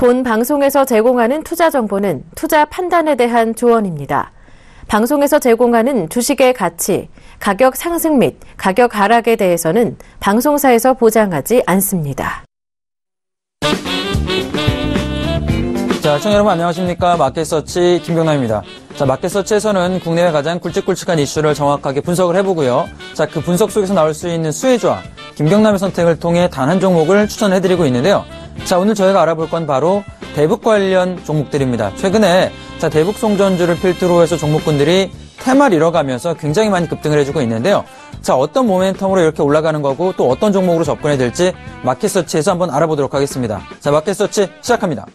본 방송에서 제공하는 투자 정보는 투자 판단에 대한 조언입니다. 방송에서 제공하는 주식의 가치, 가격 상승 및 가격 하락에 대해서는 방송사에서 보장하지 않습니다. 자, 시청자 여러분 안녕하십니까? 마켓서치 김경남입니다. 자, 마켓서치에서는 국내외 가장 굵직굵직한 이슈를 정확하게 분석을 해보고요. 자, 그 분석 속에서 나올 수 있는 수혜 조합, 김경남의 선택을 통해 단 한 종목을 추천해드리고 있는데요. 자, 오늘 저희가 알아볼 건 바로 대북 관련 종목들입니다. 최근에 자, 대북 송전주를 필두로 해서 종목군들이 테마를 잃어가면서 굉장히 많이 급등을 해주고 있는데요. 자, 어떤 모멘텀으로 이렇게 올라가는 거고 또 어떤 종목으로 접근해야 될지 마켓서치에서 한번 알아보도록 하겠습니다. 자, 마켓서치 시작합니다.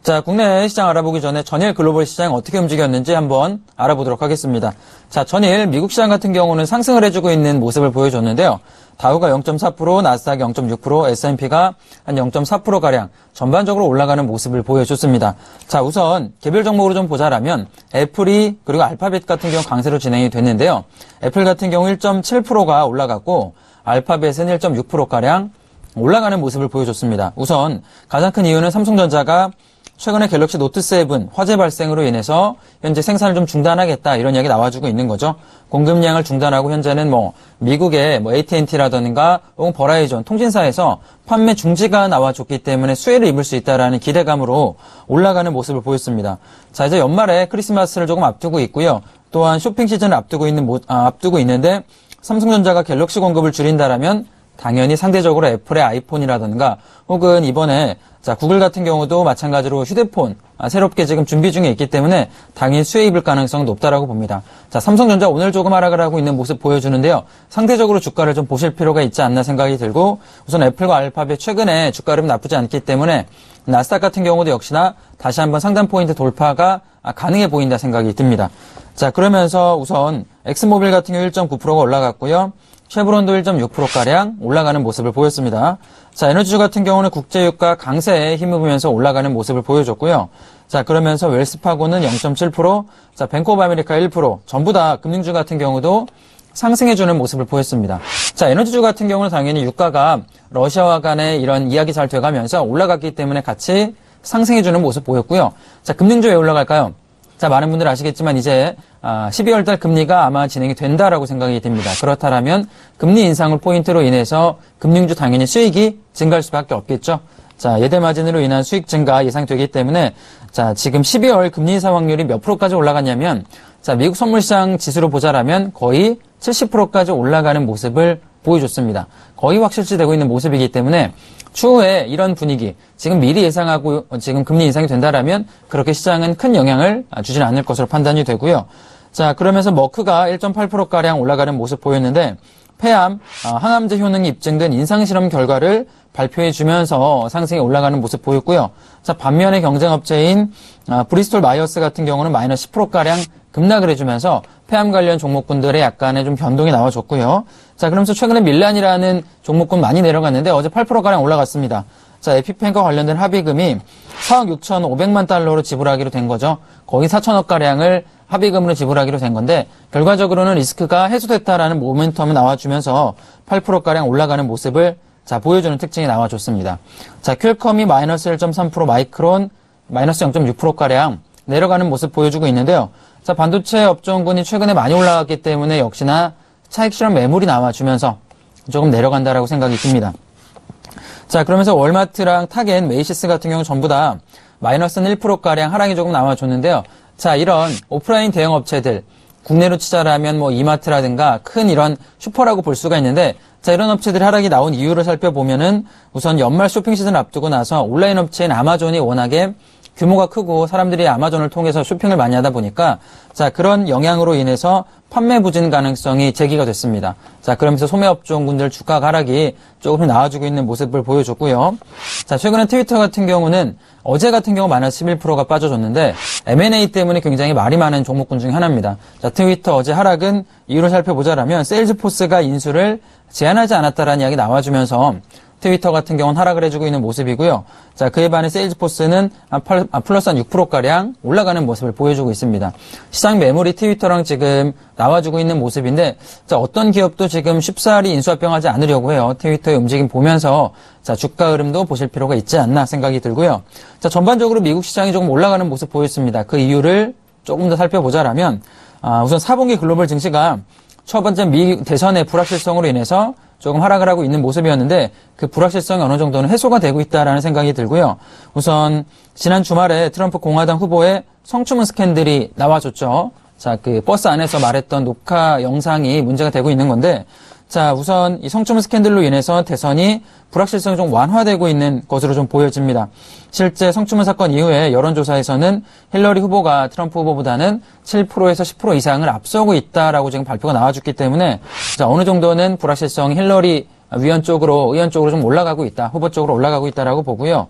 자, 국내 시장 알아보기 전에 전일 글로벌 시장 어떻게 움직였는지 한번 알아보도록 하겠습니다. 자, 전일 미국 시장 같은 경우는 상승을 해주고 있는 모습을 보여줬는데요. 다우가 0.4%, 나스닥이 0.6%, S&P가 한 0.4%가량 전반적으로 올라가는 모습을 보여줬습니다. 자, 우선 개별 종목으로 좀 보자라면 애플이 그리고 알파벳 같은 경우 강세로 진행이 됐는데요. 애플 같은 경우 1.7%가 올라갔고 알파벳은 1.6%가량 올라가는 모습을 보여줬습니다. 우선 가장 큰 이유는 삼성전자가 최근에 갤럭시 노트 7 화재 발생으로 인해서 현재 생산을 좀 중단하겠다 이런 이야기 나와주고 있는 거죠. 공급량을 중단하고 현재는 미국의 AT&T라든가 혹은 버라이전 통신사에서 판매 중지가 나와줬기 때문에 수혜를 입을 수 있다라는 기대감으로 올라가는 모습을 보였습니다. 자, 이제 연말에 크리스마스를 조금 앞두고 있고요. 또한 쇼핑 시즌을 앞두고 있는데 삼성전자가 갤럭시 공급을 줄인다라면 당연히 상대적으로 애플의 아이폰이라든가 혹은 이번에 자, 구글 같은 경우도 마찬가지로 휴대폰 새롭게 지금 준비 중에 있기 때문에 당연히 수혜 입을 가능성은 높다라고 봅니다. 자, 삼성전자 오늘 조금 하락을 하고 있는 모습 보여주는데요. 상대적으로 주가를 좀 보실 필요가 있지 않나 생각이 들고 우선 애플과 알파벳 최근에 주가 흐름 나쁘지 않기 때문에 나스닥 같은 경우도 역시나 다시 한번 상단 포인트 돌파가 가능해 보인다 생각이 듭니다. 자, 그러면서 우선 엑스모빌 같은 경우 1.9%가 올라갔고요. 쉐브론도 1.6%가량 올라가는 모습을 보였습니다. 자, 에너지주 같은 경우는 국제유가 강세에 힘입으면서 올라가는 모습을 보여줬고요. 자, 그러면서 웰스파고는 0.7%, 자, 뱅크 오브 아메리카 1%, 전부 다 금융주 같은 경우도 상승해주는 모습을 보였습니다. 자, 에너지주 같은 경우는 당연히 유가가 러시아와 간의 이런 이야기 잘 돼가면서 올라갔기 때문에 같이 상승해주는 모습 보였고요. 자, 금융주 왜 올라갈까요? 자, 많은 분들 아시겠지만 이제 12월 달 금리가 아마 진행이 된다라고 생각이 듭니다. 그렇다면 금리 인상을 포인트로 인해서 금융주 당연히 수익이 증가할 수밖에 없겠죠. 자, 예대 마진으로 인한 수익 증가 예상되기 때문에 자, 지금 12월 금리 인상 확률이 몇 프로까지 올라갔냐면 자, 미국 선물시장 지수로 보자라면 거의 70%까지 올라가는 모습을 보여줬습니다. 거의 확실시되고 있는 모습이기 때문에 추후에 이런 분위기, 지금 미리 예상하고 지금 금리 인상이 된다라면 그렇게 시장은 큰 영향을 주지는 않을 것으로 판단이 되고요. 자, 그러면서 머크가 1.8%가량 올라가는 모습 보였는데 폐암, 항암제 효능이 입증된 인상실험 결과를 발표해 주면서 상승이 올라가는 모습 보였고요. 자, 반면에 경쟁업체인 브리스톨 마이어스 같은 경우는 마이너스 10%가량 급락을 해주면서 폐암 관련 종목군들의 약간의 좀 변동이 나와줬고요. 자, 그러면서 최근에 밀란이라는 종목군 많이 내려갔는데 어제 8%가량 올라갔습니다. 자, 에피펜과 관련된 합의금이 4억 6,500만 달러로 지불하기로 된 거죠. 거의 4천억가량을 합의금으로 지불하기로 된 건데 결과적으로는 리스크가 해소됐다라는 모멘텀이 나와주면서 8%가량 올라가는 모습을 자, 보여주는 특징이 나와줬습니다. 자, 퀄컴이 마이너스 1.3%, 마이크론 마이너스 0.6%가량 내려가는 모습 보여주고 있는데요. 자, 반도체 업종군이 최근에 많이 올라갔기 때문에 역시나 차익 실험 매물이 나와주면서 조금 내려간다라고 생각이 듭니다. 자, 그러면서 월마트랑 타겟, 메이시스 같은 경우 전부 다 마이너스 1%가량 하락이 조금 나와줬는데요. 자, 이런 오프라인 대형 업체들, 국내로 치자라면 이마트라든가 큰 이런 슈퍼라고 볼 수가 있는데 자, 이런 업체들이 하락이 나온 이유를 살펴보면은 우선 연말 쇼핑 시즌을 앞두고 나서 온라인 업체인 아마존이 워낙에 규모가 크고 사람들이 아마존을 통해서 쇼핑을 많이 하다 보니까 자, 그런 영향으로 인해서 판매 부진 가능성이 제기가 됐습니다. 자, 그러면서 소매업종군들 주가 하락이 조금 나와주고 있는 모습을 보여줬고요. 자, 최근에 트위터 같은 경우는 어제 같은 경우 마이너스 11%가 빠져줬는데 M&A 때문에 굉장히 말이 많은 종목군 중에 하나입니다. 자, 트위터 어제 하락은 이유를 살펴보자라면 세일즈포스가 인수를 제한하지 않았다라는 이야기 나와주면서 트위터 같은 경우는 하락을 해주고 있는 모습이고요. 자, 그에 반해 세일즈포스는 플러스 한 6%가량 올라가는 모습을 보여주고 있습니다. 시장 매물이 트위터랑 지금 나와주고 있는 모습인데, 자, 어떤 기업도 지금 쉽사리 인수합병하지 않으려고 해요. 트위터의 움직임 보면서, 자, 주가 흐름도 보실 필요가 있지 않나 생각이 들고요. 자, 전반적으로 미국 시장이 조금 올라가는 모습 보였습니다. 그 이유를 조금 더 살펴보자라면, 우선 4분기 글로벌 증시가 첫 번째 미 대선의 불확실성으로 인해서 조금 하락을 하고 있는 모습이었는데 그 불확실성이 어느 정도는 해소가 되고 있다라는 생각이 들고요. 우선 지난 주말에 트럼프 공화당 후보의 성추문 스캔들이 나와줬죠. 자, 그 버스 안에서 말했던 녹화 영상이 문제가 되고 있는 건데, 자, 우선 이 성추문 스캔들로 인해서 대선이 불확실성이 좀 완화되고 있는 것으로 좀 보여집니다. 실제 성추문 사건 이후에 여론조사에서는 힐러리 후보가 트럼프 후보보다는 7%에서 10% 이상을 앞서고 있다라고 지금 발표가 나와줬기 때문에, 자, 어느 정도는 불확실성이 힐러리 의원 쪽으로 좀 올라가고 있다, 후보 쪽으로 올라가고 있다라고 보고요.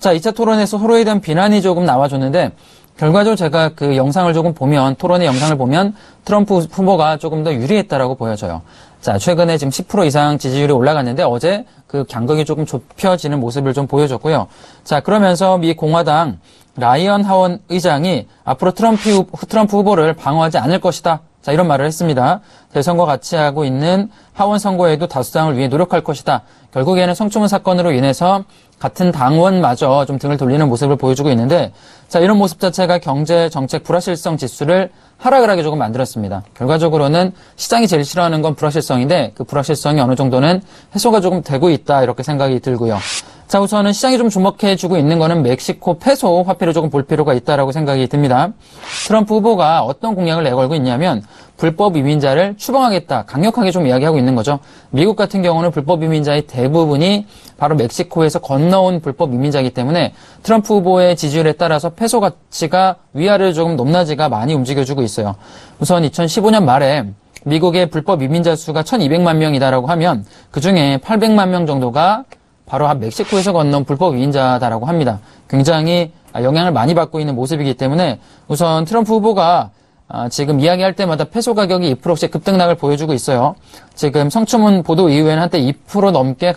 자, 2차 토론에서 서로에 대한 비난이 조금 나와줬는데, 결과적으로 제가 그 영상을 조금 보면, 토론의 영상을 보면 트럼프 후보가 조금 더 유리했다라고 보여져요. 자, 최근에 지금 10% 이상 지지율이 올라갔는데 어제 그 간극이 조금 좁혀지는 모습을 좀 보여줬고요. 자, 그러면서 미 공화당 라이언 하원 의장이 앞으로 트럼프 후보를 방어하지 않을 것이다. 자, 이런 말을 했습니다. 대선과 같이 하고 있는 하원 선거에도 다수당을 위해 노력할 것이다. 결국에는 성추문 사건으로 인해서 같은 당원마저 좀 등을 돌리는 모습을 보여주고 있는데, 자, 이런 모습 자체가 경제 정책 불확실성 지수를 하락을 하게 조금 만들었습니다. 결과적으로는 시장이 제일 싫어하는 건 불확실성인데 그 불확실성이 어느 정도는 해소가 조금 되고 있다, 이렇게 생각이 들고요. 자, 우선은 시장이 좀 주목해주고 있는 거는 멕시코 페소 화폐를 조금 볼 필요가 있다라고 생각이 듭니다. 트럼프 후보가 어떤 공약을 내걸고 있냐면 불법 이민자를 추방하겠다, 강력하게 좀 이야기하고 있는 거죠. 미국 같은 경우는 불법 이민자의 대부분이 바로 멕시코에서 건너온 불법 이민자이기 때문에 트럼프 후보의 지지율에 따라서 페소 가치가 위아래로 조금 높낮이가 많이 움직여주고 있어요. 우선 2015년 말에 미국의 불법 이민자 수가 1200만 명이다라고 하면 그중에 800만 명 정도가 바로 멕시코에서 건너온 불법 이민자다라고 합니다. 굉장히 영향을 많이 받고 있는 모습이기 때문에 우선 트럼프 후보가 지금 이야기할 때마다 페소 가격이 2%씩 급등락을 보여주고 있어요. 지금 성추문 보도 이후에는 한때 2% 넘게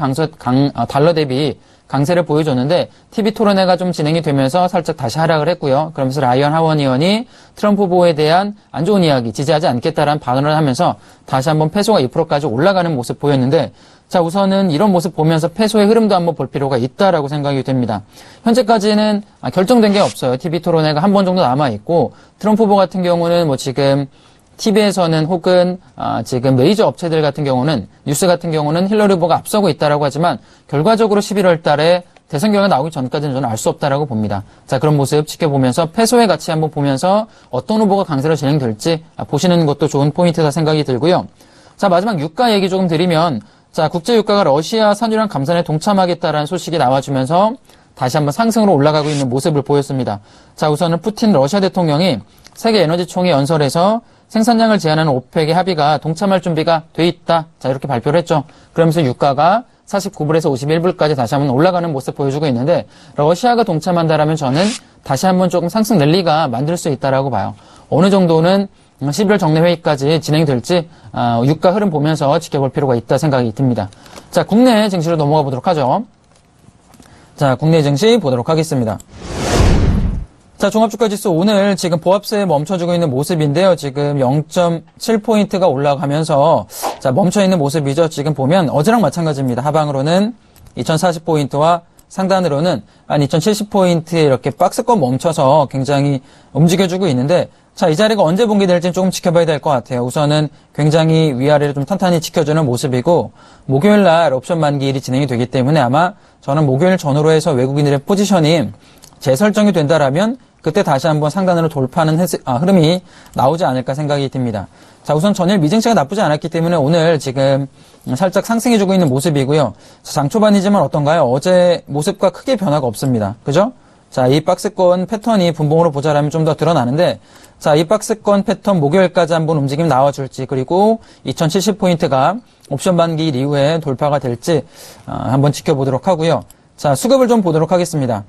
달러 대비 강세를 보여줬는데 TV 토론회가 좀 진행이 되면서 살짝 다시 하락을 했고요. 그러면서 라이언 하원 의원이 트럼프 후보에 대한 안 좋은 이야기, 지지하지 않겠다라는 발언을 하면서 다시 한번 페소가 2%까지 올라가는 모습 보였는데, 자, 우선은 이런 모습 보면서 페소의 흐름도 한번 볼 필요가 있다라고 생각이 됩니다. 현재까지는 결정된 게 없어요. TV 토론회가 한 번 정도 남아있고, 트럼프 후보 같은 경우는 뭐 지금 TV에서는 혹은 지금 메이저 업체들 같은 경우는, 뉴스 같은 경우는 힐러리 후보가 앞서고 있다라고 하지만 결과적으로 11월 달에 대선 결과 나오기 전까지는 저는 알 수 없다라고 봅니다. 자, 그런 모습 지켜보면서 페소의 가치 한번 보면서 어떤 후보가 강세로 진행될지 보시는 것도 좋은 포인트다 생각이 들고요. 자, 마지막 유가 얘기 조금 드리면, 자, 국제 유가가 러시아 산유량 감산에 동참하겠다라는 소식이 나와주면서 다시 한번 상승으로 올라가고 있는 모습을 보였습니다. 자, 우선은 푸틴 러시아 대통령이 세계 에너지 총회 연설에서 생산량을 제한하는 오펙의 합의가 동참할 준비가 돼 있다. 자, 이렇게 발표를 했죠. 그러면서 유가가 49불에서 51불까지 다시 한번 올라가는 모습 보여주고 있는데, 러시아가 동참한다라면 저는 다시 한번 조금 상승 랠리가 만들 수 있다라고 봐요. 어느 정도는 11월 정례회의까지 진행될지 유가 흐름 보면서 지켜볼 필요가 있다 생각이 듭니다. 자, 국내 증시로 넘어가 보도록 하죠. 자, 국내 증시 보도록 하겠습니다. 자, 종합주가지수 오늘 지금 보합세에 멈춰주고 있는 모습인데요. 지금 0.7포인트가 올라가면서 자, 멈춰있는 모습이죠. 지금 보면 어제랑 마찬가지입니다. 하방으로는 2040포인트와 상단으로는 한 2070포인트에 이렇게 박스권 멈춰서 굉장히 움직여주고 있는데, 자, 이 자리가 언제 붕괴될지는 조금 지켜봐야 될 것 같아요. 우선은 굉장히 위아래를 좀 탄탄히 지켜주는 모습이고, 목요일 날 옵션 만기일이 진행이 되기 때문에 아마 저는 목요일 전후로 해서 외국인들의 포지션이 재설정이 된다라면 그때 다시 한번 상단으로 돌파하는 흐름이 나오지 않을까 생각이 듭니다. 자, 우선 전일 미증시가 나쁘지 않았기 때문에 오늘 지금 살짝 상승해주고 있는 모습이고요. 장 초반이지만 어떤가요? 어제 모습과 크게 변화가 없습니다. 그죠? 자, 이 박스권 패턴이 분봉으로 보자라면 좀 더 드러나는데, 자, 이 박스권 패턴 목요일까지 한번 움직임 나와줄지, 그리고 2070포인트가 옵션 만기일 이후에 돌파가 될지 한번 지켜보도록 하고요. 자, 수급을 좀 보도록 하겠습니다.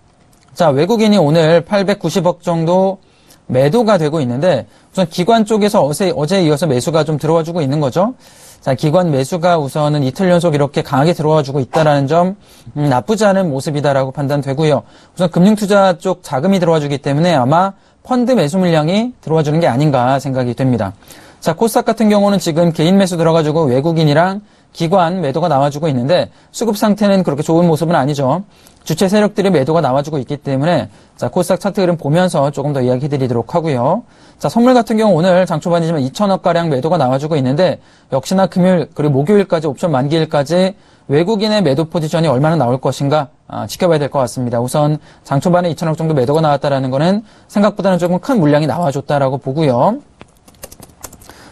자, 외국인이 오늘 890억 정도 매도가 되고 있는데, 우선 기관 쪽에서 어제 이어서 매수가 좀 들어와주고 있는 거죠. 자, 기관 매수가 우선은 이틀 연속 이렇게 강하게 들어와주고 있다라는 점, 나쁘지 않은 모습이다라고 판단되고요. 우선 금융투자 쪽 자금이 들어와주기 때문에 아마 펀드 매수 물량이 들어와주는 게 아닌가 생각이 됩니다. 자, 코스닥 같은 경우는 지금 개인 매수 들어가지고 외국인이랑 기관 매도가 나와주고 있는데 수급 상태는 그렇게 좋은 모습은 아니죠. 주체 세력들이 매도가 나와주고 있기 때문에 자, 코스닥 차트 흐름 보면서 조금 더 이야기 드리도록 하고요. 자, 선물 같은 경우 오늘 장 초반이지만 2천억가량 매도가 나와주고 있는데 역시나 금요일 그리고 목요일까지 옵션 만기일까지 외국인의 매도 포지션이 얼마나 나올 것인가 지켜봐야 될 것 같습니다. 우선 장 초반에 2천억 정도 매도가 나왔다라는 거는 생각보다는 조금 큰 물량이 나와줬다라고 보고요.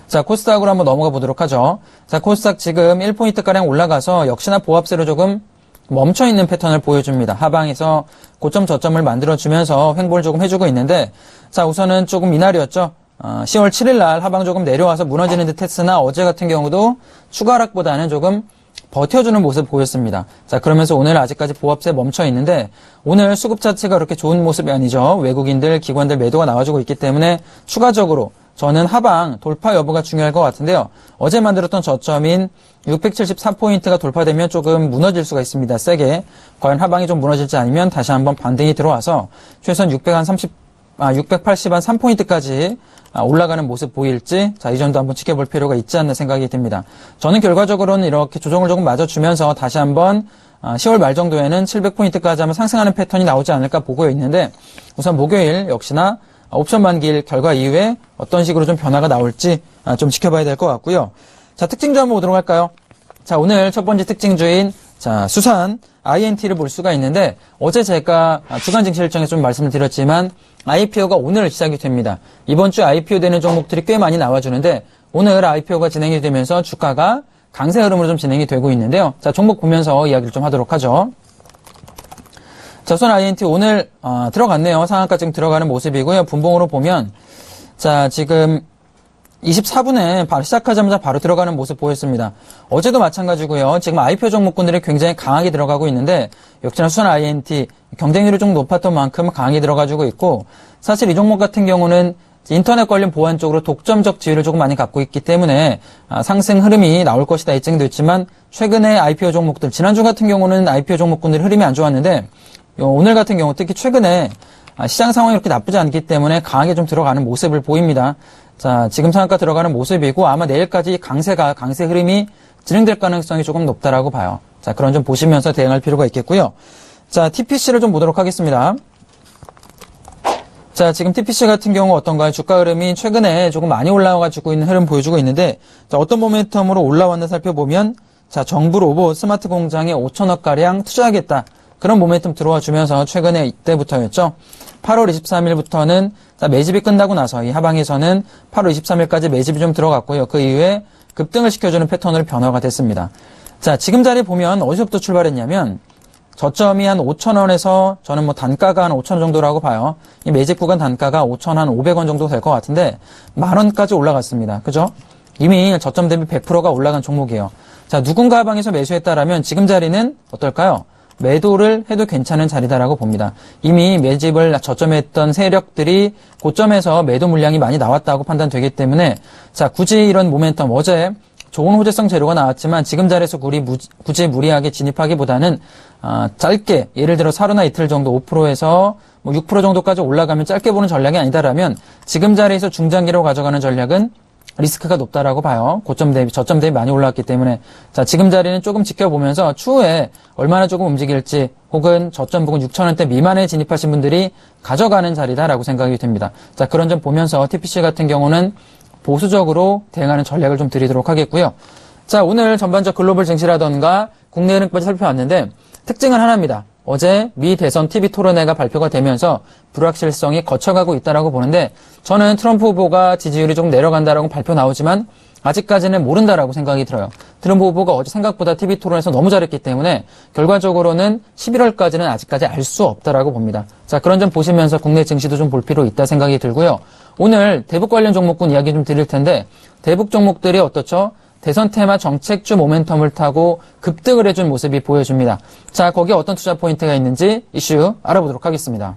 자, 코스닥으로 한번 넘어가 보도록 하죠. 자, 코스닥 지금 1포인트가량 올라가서 역시나 보합세로 조금 멈춰있는 패턴을 보여줍니다. 하방에서 고점 저점을 만들어주면서 횡보를 조금 해주고 있는데 자, 우선은 조금 이날이었죠. 10월 7일 날 하방 조금 내려와서 무너지는 듯 했으나 어제 같은 경우도 추가 하락보다는 조금 버텨주는 모습 보였습니다. 자, 그러면서 오늘 아직까지 보합세 멈춰 있는데 오늘 수급 자체가 그렇게 좋은 모습이 아니죠. 외국인들, 기관들 매도가 나와주고 있기 때문에 추가적으로 저는 하방 돌파 여부가 중요할 것 같은데요. 어제 만들었던 저점인 674포인트가 돌파되면 조금 무너질 수가 있습니다. 세게. 과연 하방이 좀 무너질지 아니면 다시 한번 반등이 들어와서 최소한 680한 3포인트까지 올라가는 모습 보일지 자, 이 점도 한번 지켜볼 필요가 있지 않나 생각이 듭니다. 저는 결과적으로는 이렇게 조정을 조금 맞아주면서 다시 한번 10월 말 정도에는 700포인트까지 한번 상승하는 패턴이 나오지 않을까 보고 있는데 우선 목요일 역시나 옵션 만기일 결과 이후에 어떤 식으로 좀 변화가 나올지 좀 지켜봐야 될 것 같고요. 자, 특징주 한번 보도록 할까요? 자, 오늘 첫 번째 특징주인 자, 수산 INT를 볼 수가 있는데 어제 제가 주간 증시 일정에 좀 말씀을 드렸지만 IPO가 오늘 시작이 됩니다. 이번 주 IPO 되는 종목들이 꽤 많이 나와주는데 오늘 IPO가 진행이 되면서 주가가 강세 흐름으로 좀 진행이 되고 있는데요. 자, 종목 보면서 이야기를 좀 하도록 하죠. 자, 우선 INT 오늘 들어갔네요. 상한가 지금 들어가는 모습이고요. 분봉으로 보면 자, 지금 24분에 바로 시작하자마자 바로 들어가는 모습 보였습니다. 어제도 마찬가지고요. 지금 IPO 종목군들이 굉장히 강하게 들어가고 있는데 역시나 수산 INT 경쟁률이 좀 높았던 만큼 강하게 들어가지고 있고 사실 이 종목 같은 경우는 인터넷 관련 보안 쪽으로 독점적 지위를 조금 많이 갖고 있기 때문에 상승 흐름이 나올 것이다 예측됐지만 최근에 IPO 종목들 지난주 같은 경우는 IPO 종목군들이 흐름이 안 좋았는데 오늘 같은 경우 특히 최근에 시장 상황이 그렇게 나쁘지 않기 때문에 강하게 좀 들어가는 모습을 보입니다. 자, 지금 상한가 들어가는 모습이고 아마 내일까지 강세 흐름이 진행될 가능성이 조금 높다라고 봐요. 자, 그런 점 보시면서 대응할 필요가 있겠고요. 자, TPC를 좀 보도록 하겠습니다. 자, 지금 TPC 같은 경우 어떤가요? 주가 흐름이 최근에 조금 많이 올라와가지고 있는 흐름 보여주고 있는데 자, 어떤 모멘텀으로 올라왔나 살펴보면 자, 정부 로봇 스마트 공장에 5천억가량 투자하겠다. 그런 모멘텀 들어와 주면서 최근에 이때부터였죠. 8월 23일부터는 매집이 끝나고 나서 이 하방에서는 8월 23일까지 매집이 좀 들어갔고요. 그 이후에 급등을 시켜주는 패턴으로 변화가 됐습니다. 자, 지금 자리 보면 어디서부터 출발했냐면 저점이 한 5,000원에서 저는 뭐 단가가 한 5,000원 정도라고 봐요. 이 매집 구간 단가가 5,500원 정도 될 것 같은데 10,000원까지 올라갔습니다. 그죠? 이미 저점 대비 100%가 올라간 종목이에요. 자, 누군가 하방에서 매수했다라면 지금 자리는 어떨까요? 매도를 해도 괜찮은 자리다라고 봅니다. 이미 매집을 저점에 했던 세력들이 고점에서 매도 물량이 많이 나왔다고 판단되기 때문에 자, 굳이 이런 모멘텀 어제 좋은 호재성 재료가 나왔지만 지금 자리에서 굳이 무리하게 진입하기보다는 짧게 예를 들어 하루나 이틀 정도 5%에서 뭐 6% 정도까지 올라가면 짧게 보는 전략이 아니다라면 지금 자리에서 중장기로 가져가는 전략은 리스크가 높다라고 봐요. 고점 대비, 저점 대비 많이 올라왔기 때문에. 자, 지금 자리는 조금 지켜보면서 추후에 얼마나 조금 움직일지 혹은 저점 부근 6,000원대 미만에 진입하신 분들이 가져가는 자리다라고 생각이 됩니다. 자, 그런 점 보면서 TPC 같은 경우는 보수적으로 대응하는 전략을 좀 드리도록 하겠고요. 자, 오늘 전반적 글로벌 증시라던가 국내 흐름까지 살펴봤는데 특징은 하나입니다. 어제 미 대선 TV 토론회가 발표가 되면서 불확실성이 거쳐가고 있다라고 보는데 저는 트럼프 후보가 지지율이 좀 내려간다라고 발표 나오지만 아직까지는 모른다라고 생각이 들어요. 트럼프 후보가 어제 생각보다 TV 토론에서 너무 잘했기 때문에 결과적으로는 11월까지는 아직까지 알 수 없다라고 봅니다. 자, 그런 점 보시면서 국내 증시도 좀 볼 필요 있다 생각이 들고요. 오늘 대북 관련 종목군 이야기 좀 드릴 텐데 대북 종목들이 어떻죠? 대선 테마 정책주 모멘텀을 타고 급등을 해준 모습이 보여줍니다. 자, 거기에 어떤 투자 포인트가 있는지 이슈 알아보도록 하겠습니다.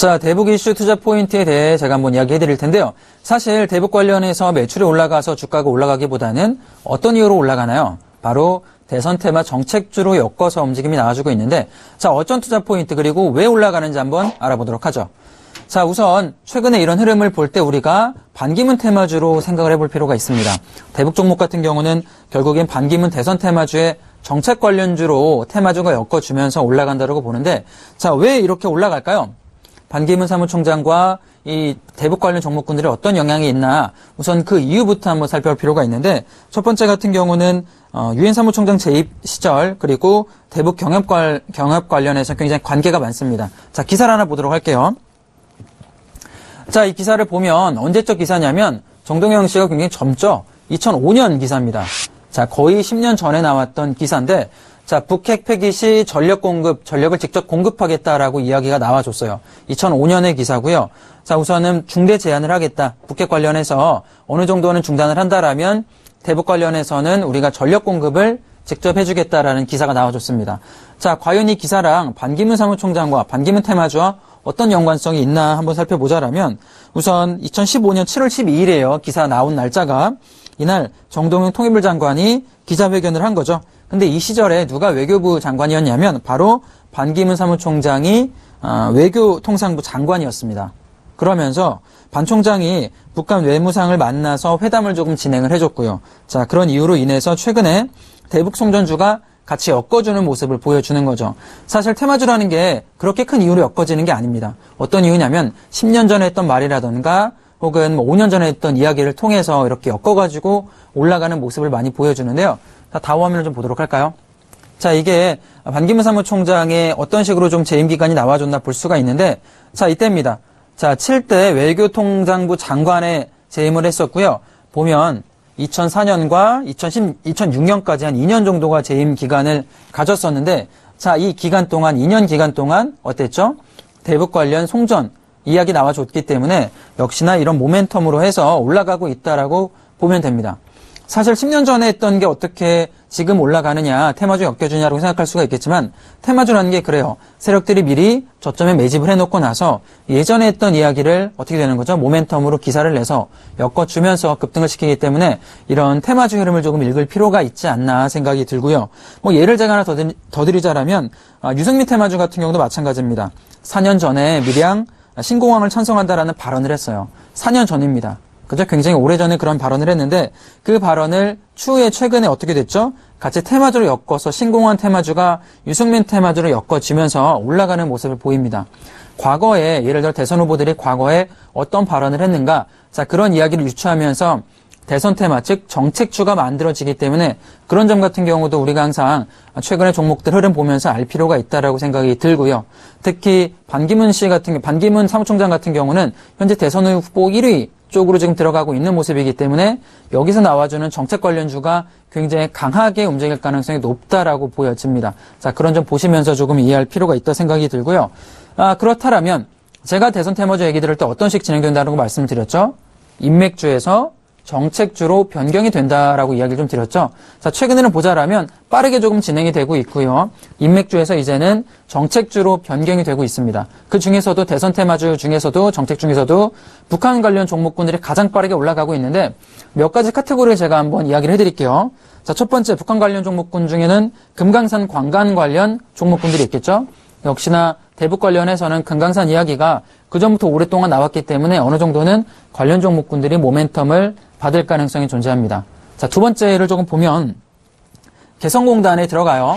자, 대북 이슈 투자 포인트에 대해 제가 한번 이야기해 드릴 텐데요. 사실 대북 관련해서 매출이 올라가서 주가가 올라가기보다는 어떤 이유로 올라가나요? 바로 대선 테마 정책주로 엮어서 움직임이 나와주고 있는데, 자, 어떤 투자 포인트 그리고 왜 올라가는지 한번 알아보도록 하죠. 자, 우선 최근에 이런 흐름을 볼 때 우리가 반기문 테마주로 생각을 해볼 필요가 있습니다. 대북 종목 같은 경우는 결국엔 반기문 대선 테마주의 정책 관련주로 테마주가 엮어주면서 올라간다고 보는데, 자, 왜 이렇게 올라갈까요? 반기문 사무총장과 이 대북 관련 종목군들이 어떤 영향이 있나, 우선 그 이유부터 한번 살펴볼 필요가 있는데, 첫 번째 같은 경우는 유엔 사무총장 재입 시절 그리고 대북 경협 관련해서 굉장히 관계가 많습니다. 자, 기사를 하나 보도록 할게요. 자, 이 기사를 보면 언제적 기사냐면 정동영 씨가 굉장히 젊죠. 2005년 기사입니다. 자, 거의 10년 전에 나왔던 기사인데, 자, 북핵 폐기 시 전력을 직접 공급하겠다라고 이야기가 나와줬어요. 2005년의 기사고요. 자, 우선은 중대 제안을 하겠다. 북핵 관련해서 어느 정도는 중단을 한다라면 대북 관련해서는 우리가 전력 공급을 직접 해주겠다라는 기사가 나와줬습니다. 자, 과연 이 기사랑 반기문 사무총장과 반기문 테마주와 어떤 연관성이 있나 한번 살펴보자라면, 우선 2015년 7월 12일이에요. 기사 나온 날짜가. 이날 정동영 통일부 장관이 기자회견을 한 거죠. 근데 이 시절에 누가 외교부 장관이었냐면 바로 반기문 사무총장이 외교통상부 장관이었습니다. 그러면서 반 총장이 북한 외무상을 만나서 회담을 조금 진행을 해줬고요. 자, 그런 이유로 인해서 최근에 대북 송전주가 같이 엮어주는 모습을 보여주는 거죠. 사실 테마주라는 게 그렇게 큰 이유로 엮어지는 게 아닙니다. 어떤 이유냐면 10년 전에 했던 말이라던가 혹은 5년 전에 했던 이야기를 통해서 이렇게 엮어가지고 올라가는 모습을 많이 보여주는데요. 자, 다음 화면을 좀 보도록 할까요? 자, 이게 반기문 사무총장의 어떤 식으로 좀 재임 기간이 나와줬나 볼 수가 있는데, 자, 이때입니다. 자, 7대 외교통상부 장관에 재임을 했었고요. 보면 2004년과 2006년까지 한 2년 정도가 재임 기간을 가졌었는데, 자, 이 기간 동안, 2년 기간 동안 어땠죠? 대북 관련 송전 이야기 나와줬기 때문에 역시나 이런 모멘텀으로 해서 올라가고 있다라고 보면 됩니다. 사실 10년 전에 했던 게 어떻게 지금 올라가느냐, 테마주 엮여주냐라고 생각할 수가 있겠지만, 테마주라는 게 그래요. 세력들이 미리 저점에 매집을 해놓고 나서 예전에 했던 이야기를 어떻게 되는 거죠? 모멘텀으로 기사를 내서 엮어주면서 급등을 시키기 때문에 이런 테마주 흐름을 조금 읽을 필요가 있지 않나 생각이 들고요. 뭐 예를 제가 하나 더 드리자라면, 유승민 테마주 같은 경우도 마찬가지입니다. 4년 전에 밀양 신공항을 찬성한다라는 발언을 했어요. 4년 전입니다. 그죠? 굉장히 오래전에 그런 발언을 했는데 그 발언을 추후에 최근에 어떻게 됐죠? 같이 테마주로 엮어서 신공항 테마주가 유승민 테마주로 엮어지면서 올라가는 모습을 보입니다. 과거에 예를 들어 대선 후보들이 과거에 어떤 발언을 했는가? 자, 그런 이야기를 유추하면서 대선 테마, 즉 정책주가 만들어지기 때문에 그런 점 같은 경우도 우리가 항상 최근의 종목들 흐름 보면서 알 필요가 있다라고 생각이 들고요. 특히 반기문 사무총장 같은 경우는 현재 대선 후보 1위 쪽으로 지금 들어가고 있는 모습이기 때문에 여기서 나와주는 정책 관련주가 굉장히 강하게 움직일 가능성이 높다라고 보여집니다. 자, 그런 점 보시면서 조금 이해할 필요가 있다 생각이 들고요. 그렇다라면 제가 대선 테마주 얘기 들을 때 어떤 식 진행된다고 말씀을 드렸죠? 인맥주에서 정책주로 변경이 된다라고 이야기를 좀 드렸죠. 자, 최근에는 보자라면 빠르게 조금 진행이 되고 있고요. 인맥주에서 이제는 정책주로 변경이 되고 있습니다. 그 중에서도 대선 테마주 중에서도 정책 중에서도 북한 관련 종목군들이 가장 빠르게 올라가고 있는데 몇 가지 카테고리를 제가 한번 이야기를 해드릴게요. 자, 첫 번째 북한 관련 종목군 중에는 금강산 관광 관련 종목군들이 있겠죠. 역시나 대북 관련해서는 금강산 이야기가 그전부터 오랫동안 나왔기 때문에 어느 정도는 관련 종목군들이 모멘텀을 받을 가능성이 존재합니다. 자, 두 번째를 조금 보면 개성공단에 들어가요.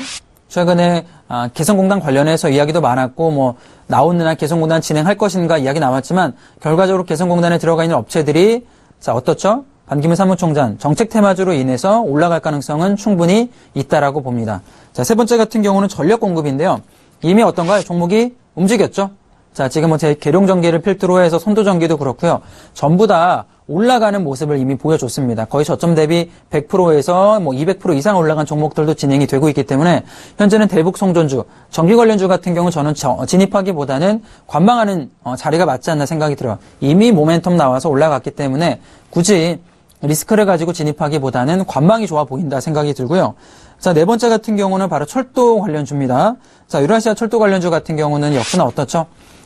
최근에 개성공단 관련해서 이야기도 많았고 뭐 나오는 한 개성공단 진행할 것인가 이야기 나왔지만 결과적으로 개성공단에 들어가 있는 업체들이 자, 어떻죠? 반기문 사무총장 정책 테마주로 인해서 올라갈 가능성은 충분히 있다라고 봅니다. 자, 세 번째 같은 경우는 전력 공급인데요. 이미 어떤가요? 종목이 움직였죠. 자, 지금 뭐 제 계룡전기를 필두로 해서 선도전기도 그렇고요. 전부 다 올라가는 모습을 이미 보여줬습니다. 거의 저점 대비 100%에서 뭐 200% 이상 올라간 종목들도 진행이 되고 있기 때문에 현재는 대북 송전주, 전기 관련주 같은 경우 저는 진입하기보다는 관망하는 자리가 맞지 않나 생각이 들어요. 이미 모멘텀 나와서 올라갔기 때문에 굳이 리스크를 가지고 진입하기보다는 관망이 좋아 보인다 생각이 들고요. 자, 네 번째 같은 경우는 바로 철도 관련주입니다. 자, 유라시아 철도 관련주 같은 경우는 역시나 어떻죠?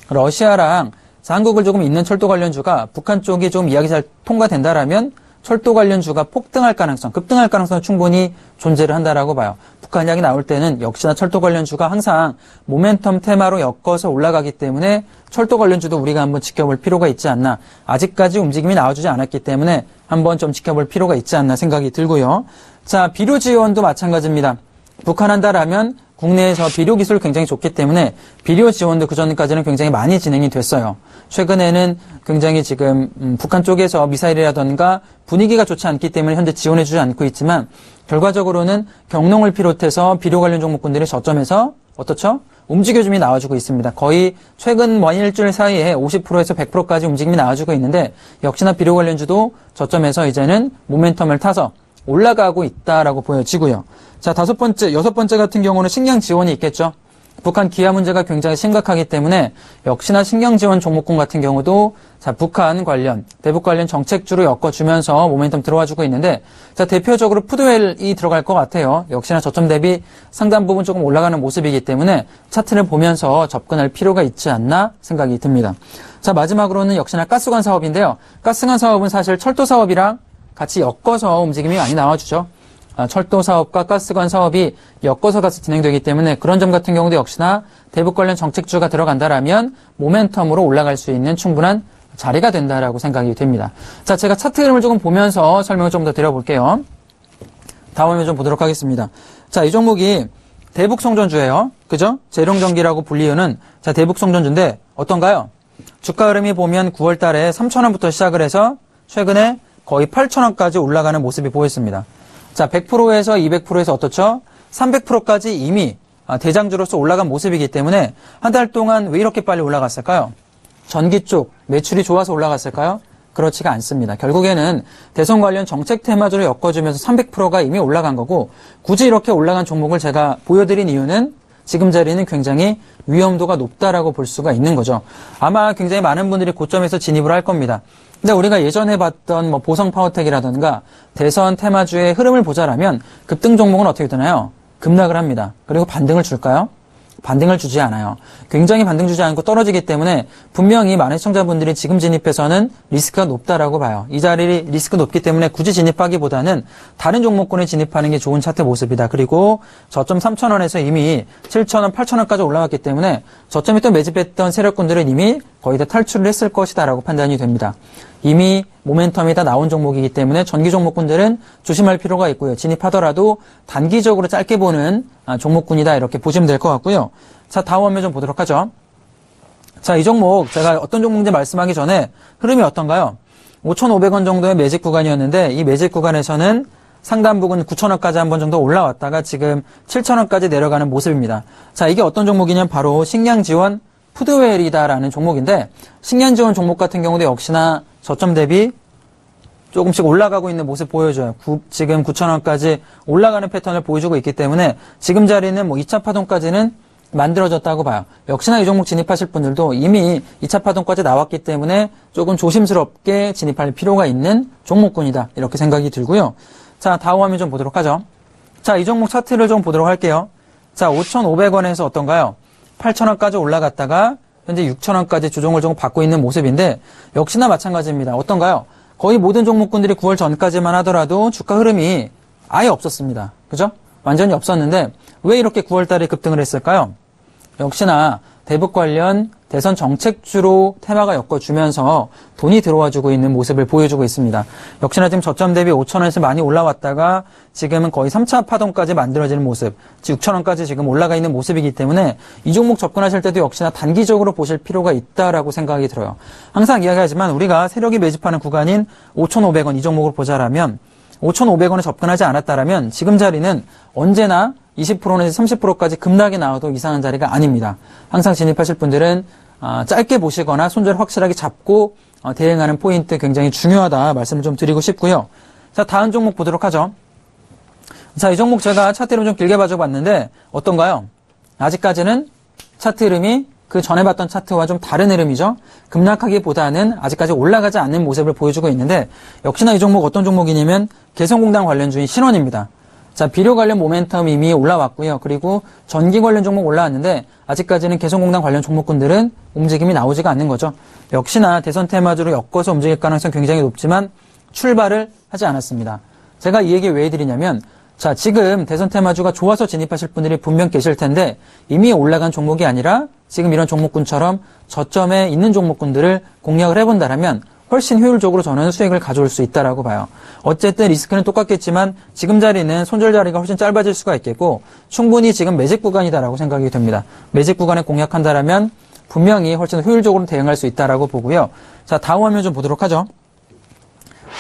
러시아랑 한국을 조금 잇는 철도 관련주가 북한 쪽이 좀 이야기 잘 통과된다라면 철도 관련주가 폭등할 가능성, 급등할 가능성은 충분히 존재를 한다라고 봐요. 북한 이야기 나올 때는 역시나 철도 관련주가 항상 모멘텀 테마로 엮어서 올라가기 때문에 철도 관련주도 우리가 한번 지켜볼 필요가 있지 않나. 아직까지 움직임이 나와주지 않았기 때문에 한번 좀 지켜볼 필요가 있지 않나 생각이 들고요. 자, 비료 지원도 마찬가지입니다. 북한 한다라면 국내에서 비료 기술 굉장히 좋기 때문에 비료 지원도 그전까지는 굉장히 많이 진행이 됐어요. 최근에는 굉장히 지금 북한 쪽에서 미사일이라던가 분위기가 좋지 않기 때문에 현재 지원해주지 않고 있지만 결과적으로는 경농을 비롯해서 비료 관련 종목군들이 저점에서 어떻죠? 움직여줌이 나와주고 있습니다. 거의 최근 일주일 사이에 50%에서 100%까지 움직임이 나와주고 있는데 역시나 비료 관련주도 저점에서 이제는 모멘텀을 타서 올라가고 있다라고 보여지고요. 자, 여섯 번째 같은 경우는 식량 지원이 있겠죠. 북한 기아 문제가 굉장히 심각하기 때문에 역시나 식량 지원 종목군 같은 경우도 자, 북한 관련, 대북 관련 정책주로 엮어주면서 모멘텀 들어와주고 있는데 자, 대표적으로 푸드웰이 들어갈 것 같아요. 역시나 저점 대비 상당 부분 조금 올라가는 모습이기 때문에 차트를 보면서 접근할 필요가 있지 않나 생각이 듭니다. 자, 마지막으로는 역시나 가스관 사업인데요. 가스관 사업은 사실 철도 사업이랑 같이 엮어서 움직임이 많이 나와주죠. 철도 사업과 가스관 사업이 엮어서 같이 진행되기 때문에 그런 점 같은 경우도 역시나 대북 관련 정책주가 들어간다라면 모멘텀으로 올라갈 수 있는 충분한 자리가 된다라고 생각이 됩니다. 자, 제가 차트 흐름을 조금 보면서 설명을 좀 더 드려볼게요. 다음에 좀 보도록 하겠습니다. 자, 이 종목이 대북 송전주예요. 그죠? 재룡전기라고 불리우는 자, 대북 송전주인데 어떤가요? 주가 흐름이 보면 9월 달에 3,000원부터 시작을 해서 최근에 거의 8,000원까지 올라가는 모습이 보였습니다. 자, 100%에서 200%에서 어떻죠? 300%까지 이미 대장주로서 올라간 모습이기 때문에 한 달 동안 왜 이렇게 빨리 올라갔을까요? 전기 쪽 매출이 좋아서 올라갔을까요? 그렇지가 않습니다. 결국에는 대선 관련 정책 테마주로 엮어주면서 300%가 이미 올라간 거고 굳이 이렇게 올라간 종목을 제가 보여드린 이유는 지금 자리는 굉장히 위험도가 높다라고 볼 수가 있는 거죠. 아마 굉장히 많은 분들이 고점에서 진입을 할 겁니다. 근데 우리가 예전에 봤던 보성 파워텍이라든가 대선 테마주의 흐름을 보자라면 급등 종목은 어떻게 되나요? 급락을 합니다. 그리고 반등을 줄까요? 반등을 주지 않아요. 굉장히 반등 주지 않고 떨어지기 때문에 분명히 많은 시청자분들이 지금 진입해서는 리스크가 높다라고 봐요. 이 자리 리스크 높기 때문에 굳이 진입하기보다는 다른 종목군에 진입하는 게 좋은 차트 모습이다. 그리고 저점 3,000원에서 이미 7,000원, 8,000원까지 올라갔기 때문에 저점에 또 매집했던 세력군들은 이미 거의 다 탈출을 했을 것이다라고 판단이 됩니다. 이미 모멘텀이 다 나온 종목이기 때문에 전기 종목군들은 조심할 필요가 있고요. 진입하더라도 단기적으로 짧게 보는 종목군이다 이렇게 보시면 될 것 같고요. 자, 다음 화면 좀 보도록 하죠. 자, 이 종목 제가 어떤 종목인지 말씀하기 전에 흐름이 어떤가요? 5,500원 정도의 매집 구간이었는데 이 매집 구간에서는 상단 부근 9,000원까지 한 번 정도 올라왔다가 지금 7,000원까지 내려가는 모습입니다. 자, 이게 어떤 종목이냐면 바로 식량 지원 푸드웰이다라는 종목인데 식량 지원 종목 같은 경우도 역시나 저점 대비 조금씩 올라가고 있는 모습 보여줘요. 지금 9,000원까지 올라가는 패턴을 보여주고 있기 때문에 지금 자리는 2차 파동까지는 만들어졌다고 봐요. 역시나 이 종목 진입하실 분들도 이미 2차 파동까지 나왔기 때문에 조금 조심스럽게 진입할 필요가 있는 종목군이다. 이렇게 생각이 들고요. 자, 다음 화면 좀 보도록 하죠. 자, 이 종목 차트를 좀 보도록 할게요. 자, 5,500원에서 어떤가요? 8,000원까지 올라갔다가 현재 6,000원까지 조정을 좀 받고 있는 모습인데 역시나 마찬가지입니다. 어떤가요? 거의 모든 종목군들이 9월 전까지만 하더라도 주가 흐름이 아예 없었습니다. 그죠? 완전히 없었는데 왜 이렇게 9월 달에 급등을 했을까요? 역시나 대북 관련 대선 정책주로 테마가 엮어주면서 돈이 들어와주고 있는 모습을 보여주고 있습니다. 역시나 지금 저점 대비 5,000원에서 많이 올라왔다가 지금은 거의 3차 파동까지 만들어지는 모습, 6,000원까지 지금 올라가 있는 모습이기 때문에 이 종목 접근하실 때도 역시나 단기적으로 보실 필요가 있다라고 생각이 들어요. 항상 이야기하지만 우리가 세력이 매집하는 구간인 5,500원 이 종목을 보자라면 5,500원에 접근하지 않았다라면 지금 자리는 언제나 20%내지 30%까지 급락이 나와도 이상한 자리가 아닙니다. 항상 진입하실 분들은 짧게 보시거나 손절 확실하게 잡고 대응하는 포인트 굉장히 중요하다 말씀을 좀 드리고 싶고요. 자, 다음 종목 보도록 하죠. 자, 이 종목 제가 차트 흐름 좀 길게 봐줘봤는데 어떤가요? 아직까지는 차트 흐름이 그 전에 봤던 차트와 좀 다른 흐름이죠. 급락하기보다는 아직까지 올라가지 않는 모습을 보여주고 있는데 역시나 이 종목 어떤 종목이냐면 개성공단 관련주인 신원입니다. 자, 비료 관련 모멘텀 이미 올라왔고요. 그리고 전기 관련 종목 올라왔는데 아직까지는 개성공단 관련 종목군들은 움직임이 나오지가 않는 거죠. 역시나 대선 테마주로 엮어서 움직일 가능성 굉장히 높지만 출발을 하지 않았습니다. 제가 이 얘기 왜 해드리냐면 자, 지금 대선 테마주가 좋아서 진입하실 분들이 분명 계실 텐데 이미 올라간 종목이 아니라 지금 이런 종목군처럼 저점에 있는 종목군들을 공략을 해본다라면 훨씬 효율적으로 저는 수익을 가져올 수 있다라고 봐요. 어쨌든 리스크는 똑같겠지만 지금 자리는 손절 자리가 훨씬 짧아질 수가 있겠고 충분히 지금 매직 구간이다라고 생각이 됩니다. 매직 구간에 공략한다라면 분명히 훨씬 효율적으로 대응할 수 있다라고 보고요. 자, 다음 화면 좀 보도록 하죠.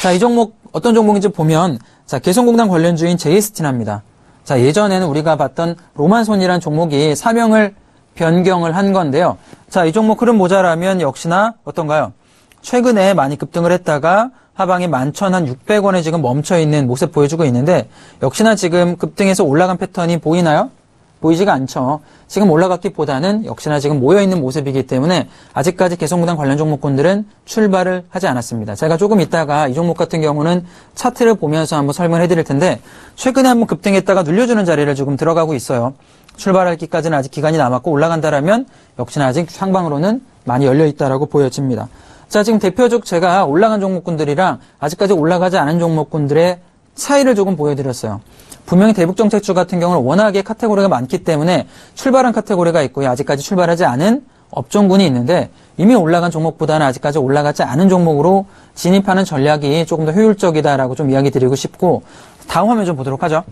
자, 이 종목 어떤 종목인지 보면 자, 개성공단 관련주인 제이스틴합니다. 자, 예전에는 우리가 봤던 로만손이라는 종목이 사명을 변경을 한 건데요. 자, 이 종목 흐름 모자라면 역시나 어떤가요? 최근에 많이 급등을 했다가 하방에 11,600원에 지금 멈춰있는 모습 보여주고 있는데 역시나 지금 급등해서 올라간 패턴이 보이나요? 보이지가 않죠. 지금 올라갔기보다는 역시나 지금 모여있는 모습이기 때문에 아직까지 개성공단 관련 종목군들은 출발을 하지 않았습니다. 제가 조금 이따가 이 종목 같은 경우는 차트를 보면서 한번 설명을 해드릴 텐데 최근에 한번 급등했다가 눌려주는 자리를 조금 들어가고 있어요. 출발하기까지는 아직 기간이 남았고 올라간다라면 역시나 아직 상방으로는 많이 열려있다라고 보여집니다. 자, 지금 대표적 제가 올라간 종목군들이랑 아직까지 올라가지 않은 종목군들의 차이를 조금 보여드렸어요. 분명히 대북정책주 같은 경우는 워낙에 카테고리가 많기 때문에 출발한 카테고리가 있고요. 아직까지 출발하지 않은 업종군이 있는데 이미 올라간 종목보다는 아직까지 올라가지 않은 종목으로 진입하는 전략이 조금 더 효율적이다라고 좀 이야기 드리고 싶고 다음 화면 좀 보도록 하죠.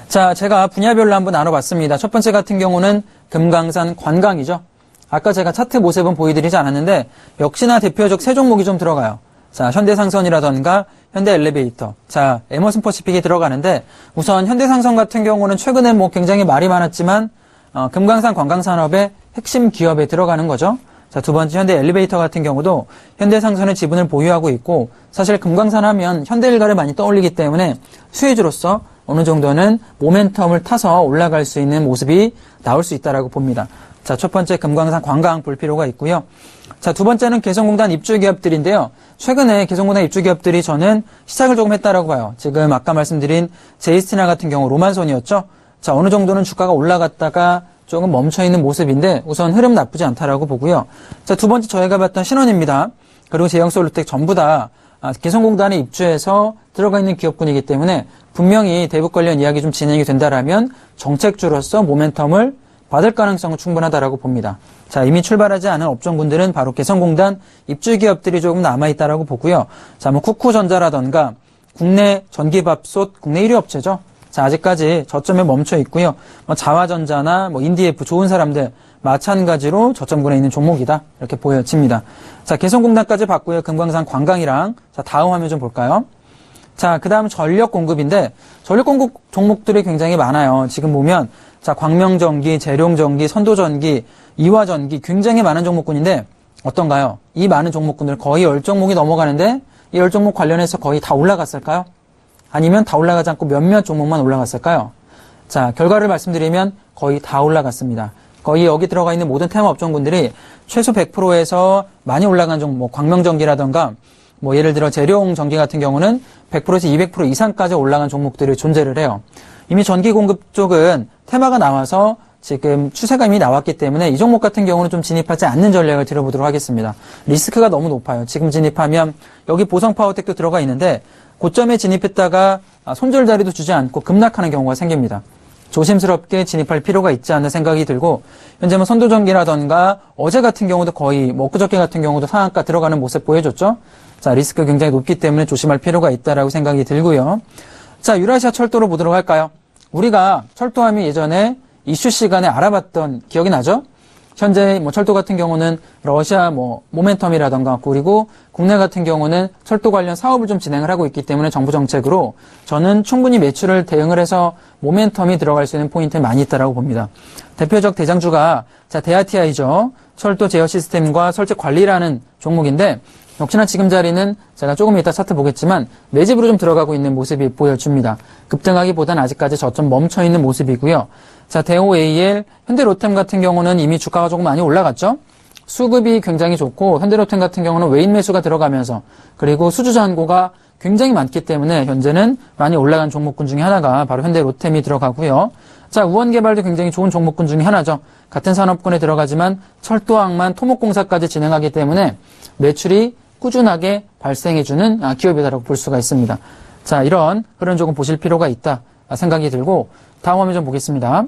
자, 제가 분야별로 한번 나눠봤습니다. 첫 번째 같은 경우는 금강산 관광이죠. 아까 제가 차트 모습은 보여드리지 않았는데 역시나 대표적 세 종목이 좀 들어가요. 자, 현대상선이라던가 현대엘리베이터. 자, 에머슨 퍼시픽이 들어가는데 우선 현대상선 같은 경우는 최근에 뭐 굉장히 말이 많았지만 금강산 관광산업의 핵심 기업에 들어가는 거죠. 자, 두 번째 현대엘리베이터 같은 경우도 현대상선의 지분을 보유하고 있고 사실 금강산 하면 현대일가를 많이 떠올리기 때문에 수혜주로서 어느 정도는 모멘텀을 타서 올라갈 수 있는 모습이 나올 수 있다라고 봅니다. 자, 첫 번째 금강산 관광 볼 필요가 있고요. 자, 두 번째는 개성공단 입주 기업들인데요. 최근에 개성공단 입주 기업들이 저는 시작을 조금 했다라고 봐요. 지금 아까 말씀드린 제이스티나 같은 경우 로만손이었죠. 자, 어느 정도는 주가가 올라갔다가 조금 멈춰있는 모습인데 우선 흐름 나쁘지 않다라고 보고요. 자, 두 번째 저희가 봤던 신원입니다. 그리고 제형솔루텍 전부 다 개성공단에 입주해서 들어가 있는 기업군이기 때문에 분명히 대북 관련 이야기 좀 진행이 된다라면 정책주로서 모멘텀을 받을 가능성은 충분하다라고 봅니다. 자, 이미 출발하지 않은 업종군들은 바로 개성공단 입주 기업들이 조금 남아있다라고 보고요. 자, 뭐 쿠쿠전자라던가 국내 전기밥솥 국내 1위 업체죠. 자, 아직까지 저점에 멈춰 있고요. 뭐 자화전자나 뭐 인디에프 좋은 사람들 마찬가지로 저점군에 있는 종목이다. 이렇게 보여집니다. 자, 개성공단까지 봤고요. 금강산 관광이랑 자, 다음 화면 좀 볼까요? 자, 그 다음 전력 공급인데 전력 공급 종목들이 굉장히 많아요. 지금 보면 자, 광명전기, 재룡전기, 선도전기, 이화전기 굉장히 많은 종목군인데 어떤가요? 이 많은 종목군들 거의 10종목이 넘어가는데 이 10종목 관련해서 거의 다 올라갔을까요? 아니면 다 올라가지 않고 몇몇 종목만 올라갔을까요? 자, 결과를 말씀드리면 거의 다 올라갔습니다. 거의 여기 들어가 있는 모든 테마 업종군들이 최소 100%에서 많이 올라간 종목, 광명전기라던가 뭐 예를 들어 재룡전기 같은 경우는 100%에서 200% 이상까지 올라간 종목들이 존재를 해요. 이미 전기 공급 쪽은 테마가 나와서 지금 추세가 이미 나왔기 때문에 이 종목 같은 경우는 좀 진입하지 않는 전략을 들어보도록 하겠습니다. 리스크가 너무 높아요. 지금 진입하면 여기 보성파워텍도 들어가 있는데 고점에 진입했다가 손절 자리도 주지 않고 급락하는 경우가 생깁니다. 조심스럽게 진입할 필요가 있지 않는 생각이 들고 현재 뭐 선도전기라던가 어제 같은 경우도 거의 뭐 엊그저께 같은 경우도 상한가 들어가는 모습 보여줬죠. 자, 리스크 굉장히 높기 때문에 조심할 필요가 있다라고 생각이 들고요. 자, 유라시아 철도로 보도록 할까요? 우리가 철도하면 예전에 이슈 시간에 알아봤던 기억이 나죠? 현재 뭐 철도 같은 경우는 러시아 뭐 모멘텀이라던가 그리고 국내 같은 경우는 철도 관련 사업을 좀 진행을 하고 있기 때문에 정부 정책으로 저는 충분히 매출을 대응을 해서 모멘텀이 들어갈 수 있는 포인트 많이 있다라고 봅니다. 대표적 대장주가 자, 데아티아이죠. 철도 제어 시스템과 설치 관리라는 종목인데 역시나 지금 자리는 제가 조금 이따 차트 보겠지만 매집으로 좀 들어가고 있는 모습이 보여줍니다. 급등하기보다는 아직까지 저점 멈춰있는 모습이고요. 자, 대오AL, 현대로템 같은 경우는 이미 주가가 조금 많이 올라갔죠. 수급이 굉장히 좋고 현대로템 같은 경우는 외인 매수가 들어가면서 그리고 수주 잔고가 굉장히 많기 때문에 현재는 많이 올라간 종목군 중에 하나가 바로 현대로템이 들어가고요. 자, 우원개발도 굉장히 좋은 종목군 중에 하나죠. 같은 산업군에 들어가지만 철도항만 토목공사까지 진행하기 때문에 매출이 꾸준하게 발생해주는 기업이다라고 볼 수가 있습니다. 자, 이런 흐름 조금 보실 필요가 있다 생각이 들고 다음 화면 좀 보겠습니다.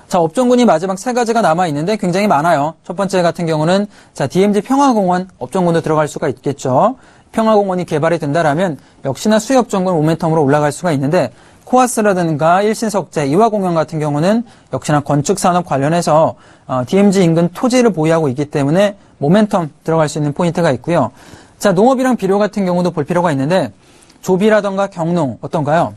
자, 업종군이 마지막 세 가지가 남아있는데 굉장히 많아요. 첫 번째 같은 경우는 자, DMZ 평화공원 업종군도 들어갈 수가 있겠죠. 평화공원이 개발이 된다라면 역시나 수혜업종군 모멘텀으로 올라갈 수가 있는데 코아스라든가 일신석재, 이화공영 같은 경우는 역시나 건축산업 관련해서 DMZ 인근 토지를 보유하고 있기 때문에 모멘텀 들어갈 수 있는 포인트가 있고요. 자, 농업이랑 비료 같은 경우도 볼 필요가 있는데 조비라든가 경농 어떤가요?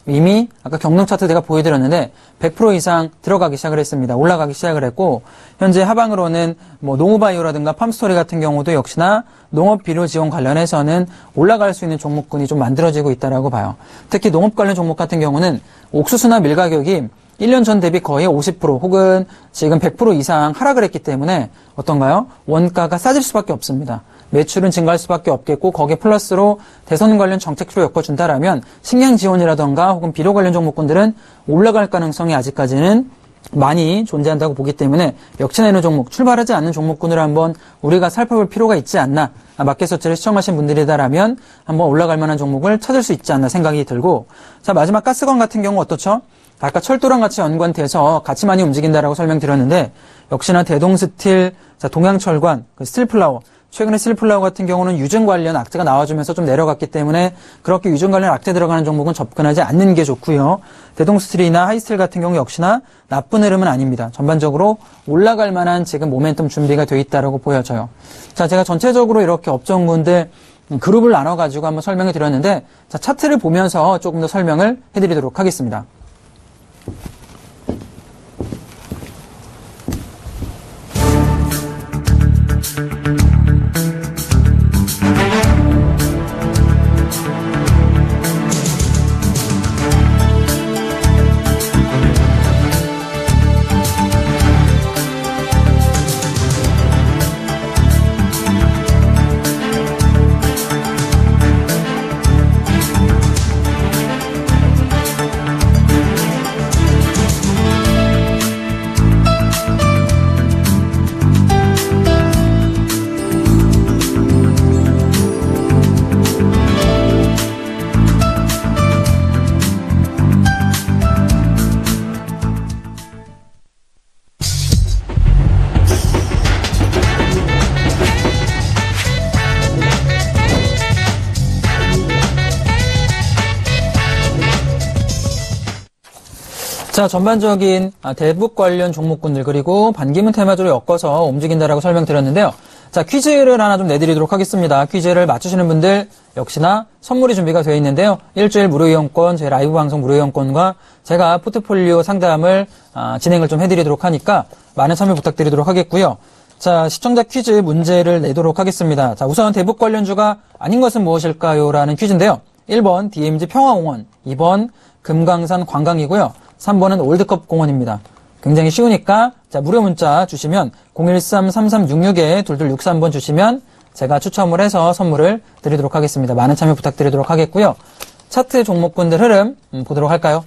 이미 아까 경농 차트 제가 보여드렸는데 100% 이상 들어가기 시작을 했습니다. 올라가기 시작을 했고 현재 하방으로는 뭐 농우바이오라든가 팜스토리 같은 경우도 역시나 농업 비료 지원 관련해서는 올라갈 수 있는 종목군이 좀 만들어지고 있다라고 봐요. 특히 농업 관련 종목 같은 경우는 옥수수나 밀 가격이 1년 전 대비 거의 50% 혹은 지금 100% 이상 하락을 했기 때문에 어떤가요? 원가가 싸질 수밖에 없습니다. 매출은 증가할 수밖에 없겠고 거기에 플러스로 대선 관련 정책으로 엮어준다라면 식량 지원이라던가 혹은 비료 관련 종목군들은 올라갈 가능성이 아직까지는 많이 존재한다고 보기 때문에 역시나 이런 종목, 출발하지 않는 종목군을 한번 우리가 살펴볼 필요가 있지 않나. 마켓서치를 시청하신 분들이다라면 한번 올라갈 만한 종목을 찾을 수 있지 않나 생각이 들고 자, 마지막 가스관 같은 경우 어떻죠? 아까 철도랑 같이 연관돼서 같이 많이 움직인다라고 설명드렸는데 역시나 대동스틸, 자, 동양철관, 스틸플라워 최근에 스틸플라워 같은 경우는 유증 관련 악재가 나와주면서 좀 내려갔기 때문에 그렇게 유증 관련 악재 들어가는 종목은 접근하지 않는 게 좋고요. 대동스틸이나 하이스틸 같은 경우 역시나 나쁜 흐름은 아닙니다. 전반적으로 올라갈 만한 지금 모멘텀 준비가 되어 있다고 보여져요. 자, 제가 전체적으로 이렇게 업종군들 그룹을 나눠가지고 한번 설명해 드렸는데 자, 차트를 보면서 조금 더 설명을 해드리도록 하겠습니다. 자, 전반적인 대북 관련 종목군들 그리고 반기문 테마주로 엮어서 움직인다라고 설명드렸는데요. 자, 퀴즈를 하나 좀 내드리도록 하겠습니다. 퀴즈를 맞추시는 분들 역시나 선물이 준비가 되어 있는데요. 일주일 무료 이용권, 제 라이브 방송 무료 이용권과 제가 포트폴리오 상담을 진행을 좀 해드리도록 하니까 많은 참여 부탁드리도록 하겠고요. 자, 시청자 퀴즈 문제를 내도록 하겠습니다. 자, 우선 대북 관련주가 아닌 것은 무엇일까요? 라는 퀴즈인데요. 1번 DMZ 평화공원, 2번 금강산 관광이고요. 3번은 올드컵 공원입니다. 굉장히 쉬우니까 자, 무료 문자 주시면 013-3366-2263번 주시면 제가 추첨을 해서 선물을 드리도록 하겠습니다. 많은 참여 부탁드리도록 하겠고요. 차트 종목군들 흐름 보도록 할까요?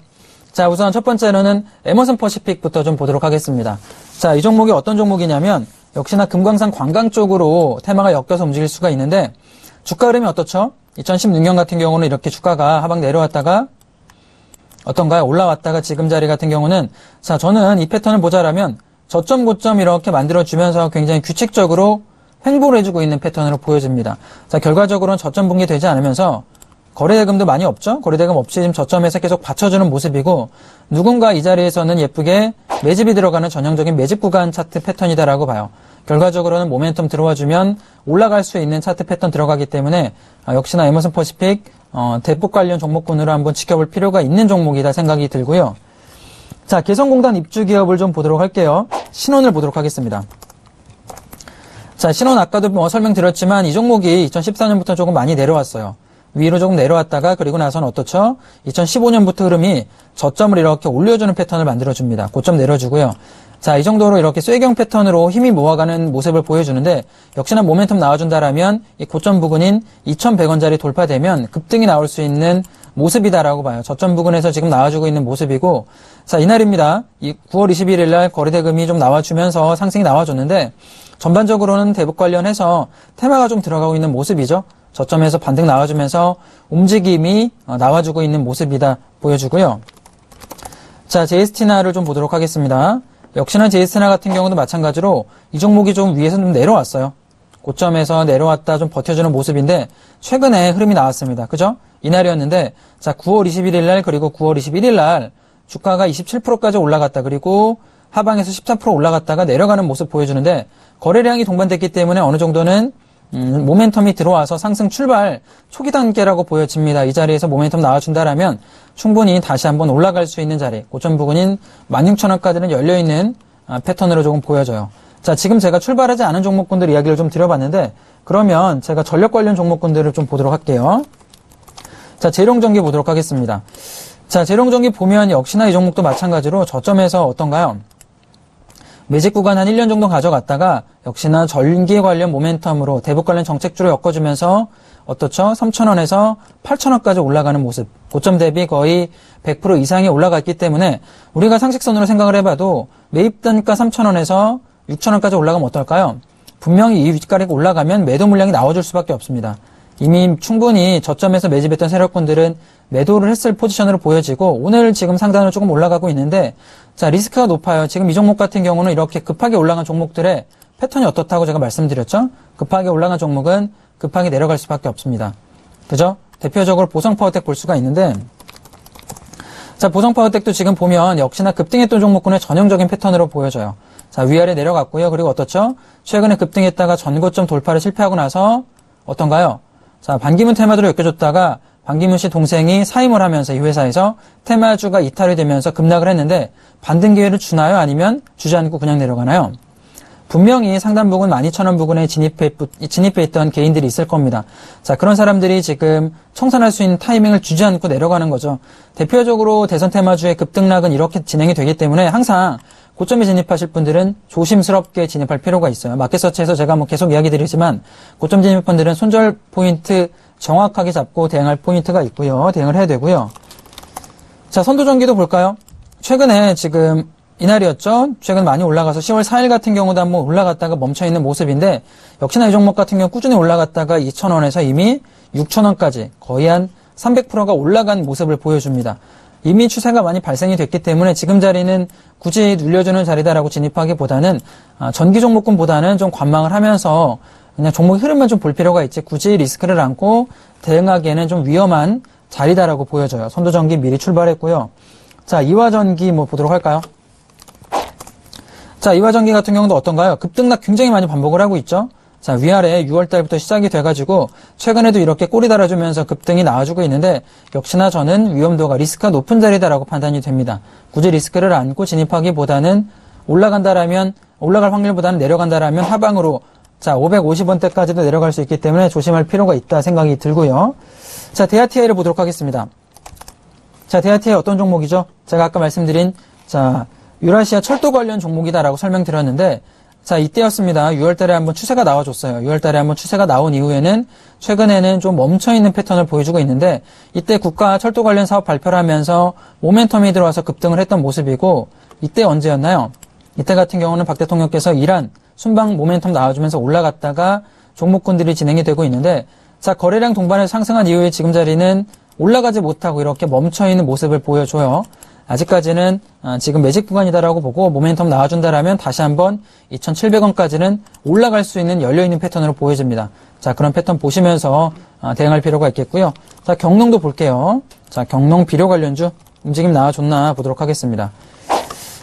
자, 우선 첫 번째로는 에머슨 퍼시픽부터 좀 보도록 하겠습니다. 자, 이 종목이 어떤 종목이냐면 역시나 금강산 관광 쪽으로 테마가 엮여서 움직일 수가 있는데 주가 흐름이 어떻죠? 2016년 같은 경우는 이렇게 주가가 하방 내려왔다가 어떤가요? 올라왔다가 지금 자리 같은 경우는 자, 저는 이 패턴을 보자라면 저점 고점 이렇게 만들어주면서 굉장히 규칙적으로 횡보를 해주고 있는 패턴으로 보여집니다. 자, 결과적으로는 저점 붕괴되지 않으면서 거래대금도 많이 없죠? 거래대금 없이 지금 저점에서 계속 받쳐주는 모습이고 누군가 이 자리에서는 예쁘게 매집이 들어가는 전형적인 매집 구간 차트 패턴이다라고 봐요. 결과적으로는 모멘텀 들어와주면 올라갈 수 있는 차트 패턴 들어가기 때문에 역시나 에머슨 퍼시픽 대북 관련 종목군으로 한번 지켜볼 필요가 있는 종목이다 생각이 들고요. 자, 개성공단 입주 기업을 좀 보도록 할게요. 신원을 보도록 하겠습니다. 자, 신원 아까도 설명드렸지만 이 종목이 2014년부터 조금 많이 내려왔어요. 위로 조금 내려왔다가 그리고 나서는 어떻죠? 2015년부터 흐름이 저점을 이렇게 올려주는 패턴을 만들어줍니다. 고점 내려주고요. 자, 이 정도로 이렇게 쐐경 패턴으로 힘이 모아가는 모습을 보여주는데 역시나 모멘텀 나와준다라면 이 고점 부근인 2,100원짜리 돌파되면 급등이 나올 수 있는 모습이다라고 봐요. 저점 부근에서 지금 나와주고 있는 모습이고, 자, 이날입니다. 이 9월 21일 날 거래대금이 좀 나와주면서 상승이 나와줬는데 전반적으로는 대북 관련해서 테마가 좀 들어가고 있는 모습이죠. 저점에서 반등 나와주면서 움직임이 나와주고 있는 모습이다 보여주고요. 자, 제이스티나를 좀 보도록 하겠습니다. 역시나 제이스티나 같은 경우도 마찬가지로 이 종목이 좀 위에서 좀 내려왔어요. 고점에서 내려왔다 좀 버텨주는 모습인데 최근에 흐름이 나왔습니다. 그죠? 이날이었는데, 자, 9월 21일 날 그리고 9월 21일 날 주가가 27%까지 올라갔다. 그리고 하방에서 14% 올라갔다가 내려가는 모습 보여주는데 거래량이 동반됐기 때문에 어느 정도는 모멘텀이 들어와서 상승 출발 초기 단계라고 보여집니다. 이 자리에서 모멘텀 나와준다라면 충분히 다시 한번 올라갈 수 있는 자리, 고점 부근인 16,000원까지는 열려있는 패턴으로 조금 보여져요. 자, 지금 제가 출발하지 않은 종목군들 이야기를 좀 드려봤는데 그러면 제가 전력 관련 종목군들을 좀 보도록 할게요. 자, 재룡전기 보도록 하겠습니다. 자, 재룡전기 보면 역시나 이 종목도 마찬가지로 저점에서 어떤가요? 매직 구간 한 1년 정도 가져갔다가 역시나 전기 관련 모멘텀으로 대북 관련 정책주로 엮어주면서 어떻죠? 3,000원에서 8,000원까지 올라가는 모습. 고점 대비 거의 100% 이상이 올라갔기 때문에 우리가 상식선으로 생각을 해봐도 매입 단가 3,000원에서 6,000원까지 올라가면 어떨까요? 분명히 이 윗가리가 올라가면 매도 물량이 나와줄 수밖에 없습니다. 이미 충분히 저점에서 매집했던 세력군들은 매도를 했을 포지션으로 보여지고 오늘 지금 상단으로 조금 올라가고 있는데 자, 리스크가 높아요. 지금 이 종목 같은 경우는 이렇게 급하게 올라간 종목들의 패턴이 어떻다고 제가 말씀드렸죠? 급하게 올라간 종목은 급하게 내려갈 수밖에 없습니다. 그죠? 대표적으로 보성파워텍 볼 수가 있는데 자, 보성파워텍도 지금 보면 역시나 급등했던 종목군의 전형적인 패턴으로 보여져요. 자, 위아래 내려갔고요. 그리고 어떻죠? 최근에 급등했다가 전고점 돌파를 실패하고 나서 어떤가요? 자, 반기문 테마주로 엮여줬다가 반기문 씨 동생이 사임을 하면서 이 회사에서 테마주가 이탈이 되면서 급락을 했는데 반등 기회를 주나요? 아니면 주지 않고 그냥 내려가나요? 분명히 상단 부근 12,000원 부근에 진입해 있던 개인들이 있을 겁니다. 자, 그런 사람들이 지금 청산할 수 있는 타이밍을 주지 않고 내려가는 거죠. 대표적으로 대선 테마주의 급등락은 이렇게 진행이 되기 때문에 항상 고점에 진입하실 분들은 조심스럽게 진입할 필요가 있어요. 마켓서치에서 제가 뭐 계속 이야기 드리지만 고점 진입 분들은 손절 포인트 정확하게 잡고 대응할 포인트가 있고요. 대응을 해야 되고요. 자, 선도전기도 볼까요? 최근에 지금 이날이었죠. 최근 많이 올라가서 10월 4일 같은 경우도 한번 올라갔다가 멈춰있는 모습인데 역시나 이 종목 같은 경우 꾸준히 올라갔다가 2,000원에서 이미 6,000원까지 거의 한 300%가 올라간 모습을 보여줍니다. 이미 추세가 많이 발생이 됐기 때문에 지금 자리는 굳이 눌려주는 자리다라고 진입하기보다는 전기 종목군보다는 좀 관망을 하면서 그냥 종목 흐름만 좀 볼 필요가 있지 굳이 리스크를 안고 대응하기에는 좀 위험한 자리다라고 보여져요. 선도전기 미리 출발했고요. 자, 이화전기 뭐 보도록 할까요? 자, 이화전기 같은 경우도 어떤가요? 급등락 굉장히 많이 반복을 하고 있죠. 자, 위아래 6월달부터 시작이 돼가지고 최근에도 이렇게 꼬리 달아주면서 급등이 나와주고 있는데 역시나 저는 위험도가 리스크가 높은 자리다라고 판단이 됩니다. 굳이 리스크를 안고 진입하기보다는 올라간다라면 올라갈 확률보다는 내려간다라면 하방으로 자, 550원대까지도 내려갈 수 있기 때문에 조심할 필요가 있다 생각이 들고요. 자, 대하TI를 보도록 하겠습니다. 자, 대하TI 어떤 종목이죠? 제가 아까 말씀드린 자, 유라시아 철도 관련 종목이다라고 설명드렸는데 자, 이때였습니다. 6월달에 한번 추세가 나와줬어요. 6월달에 한번 추세가 나온 이후에는 최근에는 좀 멈춰있는 패턴을 보여주고 있는데 이때 국가 철도 관련 사업 발표를 하면서 모멘텀이 들어와서 급등을 했던 모습이고 이때 언제였나요? 이때 같은 경우는 박 대통령께서 이란 순방 모멘텀 나와주면서 올라갔다가 종목군들이 진행이 되고 있는데 자, 거래량 동반해서 상승한 이후에 지금 자리는 올라가지 못하고 이렇게 멈춰있는 모습을 보여줘요. 아직까지는 지금 매직 구간이다라고 보고 모멘텀 나와준다라면 다시 한번 2,700원까지는 올라갈 수 있는 열려있는 패턴으로 보여집니다. 자, 그런 패턴 보시면서 대응할 필요가 있겠고요. 자, 경농도 볼게요. 자, 경농 비료 관련주 움직임 나와줬나 보도록 하겠습니다.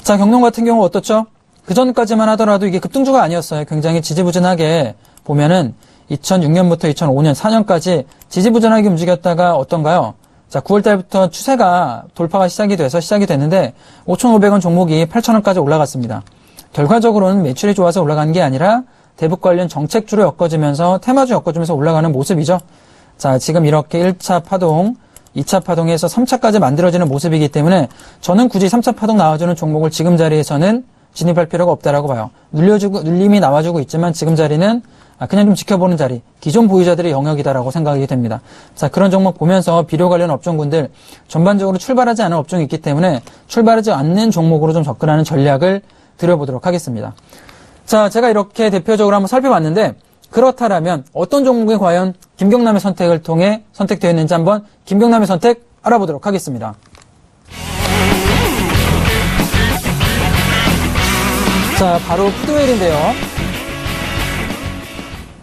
자, 경농 같은 경우 어떻죠? 그 전까지만 하더라도 이게 급등주가 아니었어요. 굉장히 지지부진하게 보면은 2006년부터 2005년, 4년까지 지지부진하게 움직였다가 어떤가요? 자, 9월달부터 추세가 돌파가 시작이 됐는데 5,500원 종목이 8,000원까지 올라갔습니다. 결과적으로는 매출이 좋아서 올라간 게 아니라 대북 관련 정책주로 엮어지면서 테마주 엮어주면서 올라가는 모습이죠. 자, 지금 이렇게 1차 파동, 2차 파동에서 3차까지 만들어지는 모습이기 때문에 저는 굳이 3차 파동 나와주는 종목을 지금 자리에서는 진입할 필요가 없다라고 봐요. 눌림이 나와주고 있지만 지금 자리는 그냥 좀 지켜보는 자리, 기존 보유자들의 영역이다라고 생각이 됩니다. 자, 그런 종목 보면서 비료 관련 업종군들 전반적으로 출발하지 않은 업종이 있기 때문에 출발하지 않는 종목으로 좀 접근하는 전략을 드려보도록 하겠습니다. 자, 제가 이렇게 대표적으로 한번 살펴봤는데 그렇다라면 어떤 종목이 과연 김경남의 선택을 통해 선택되어 있는지 한번 김경남의 선택 알아보도록 하겠습니다. 자, 바로 푸드웰인데요.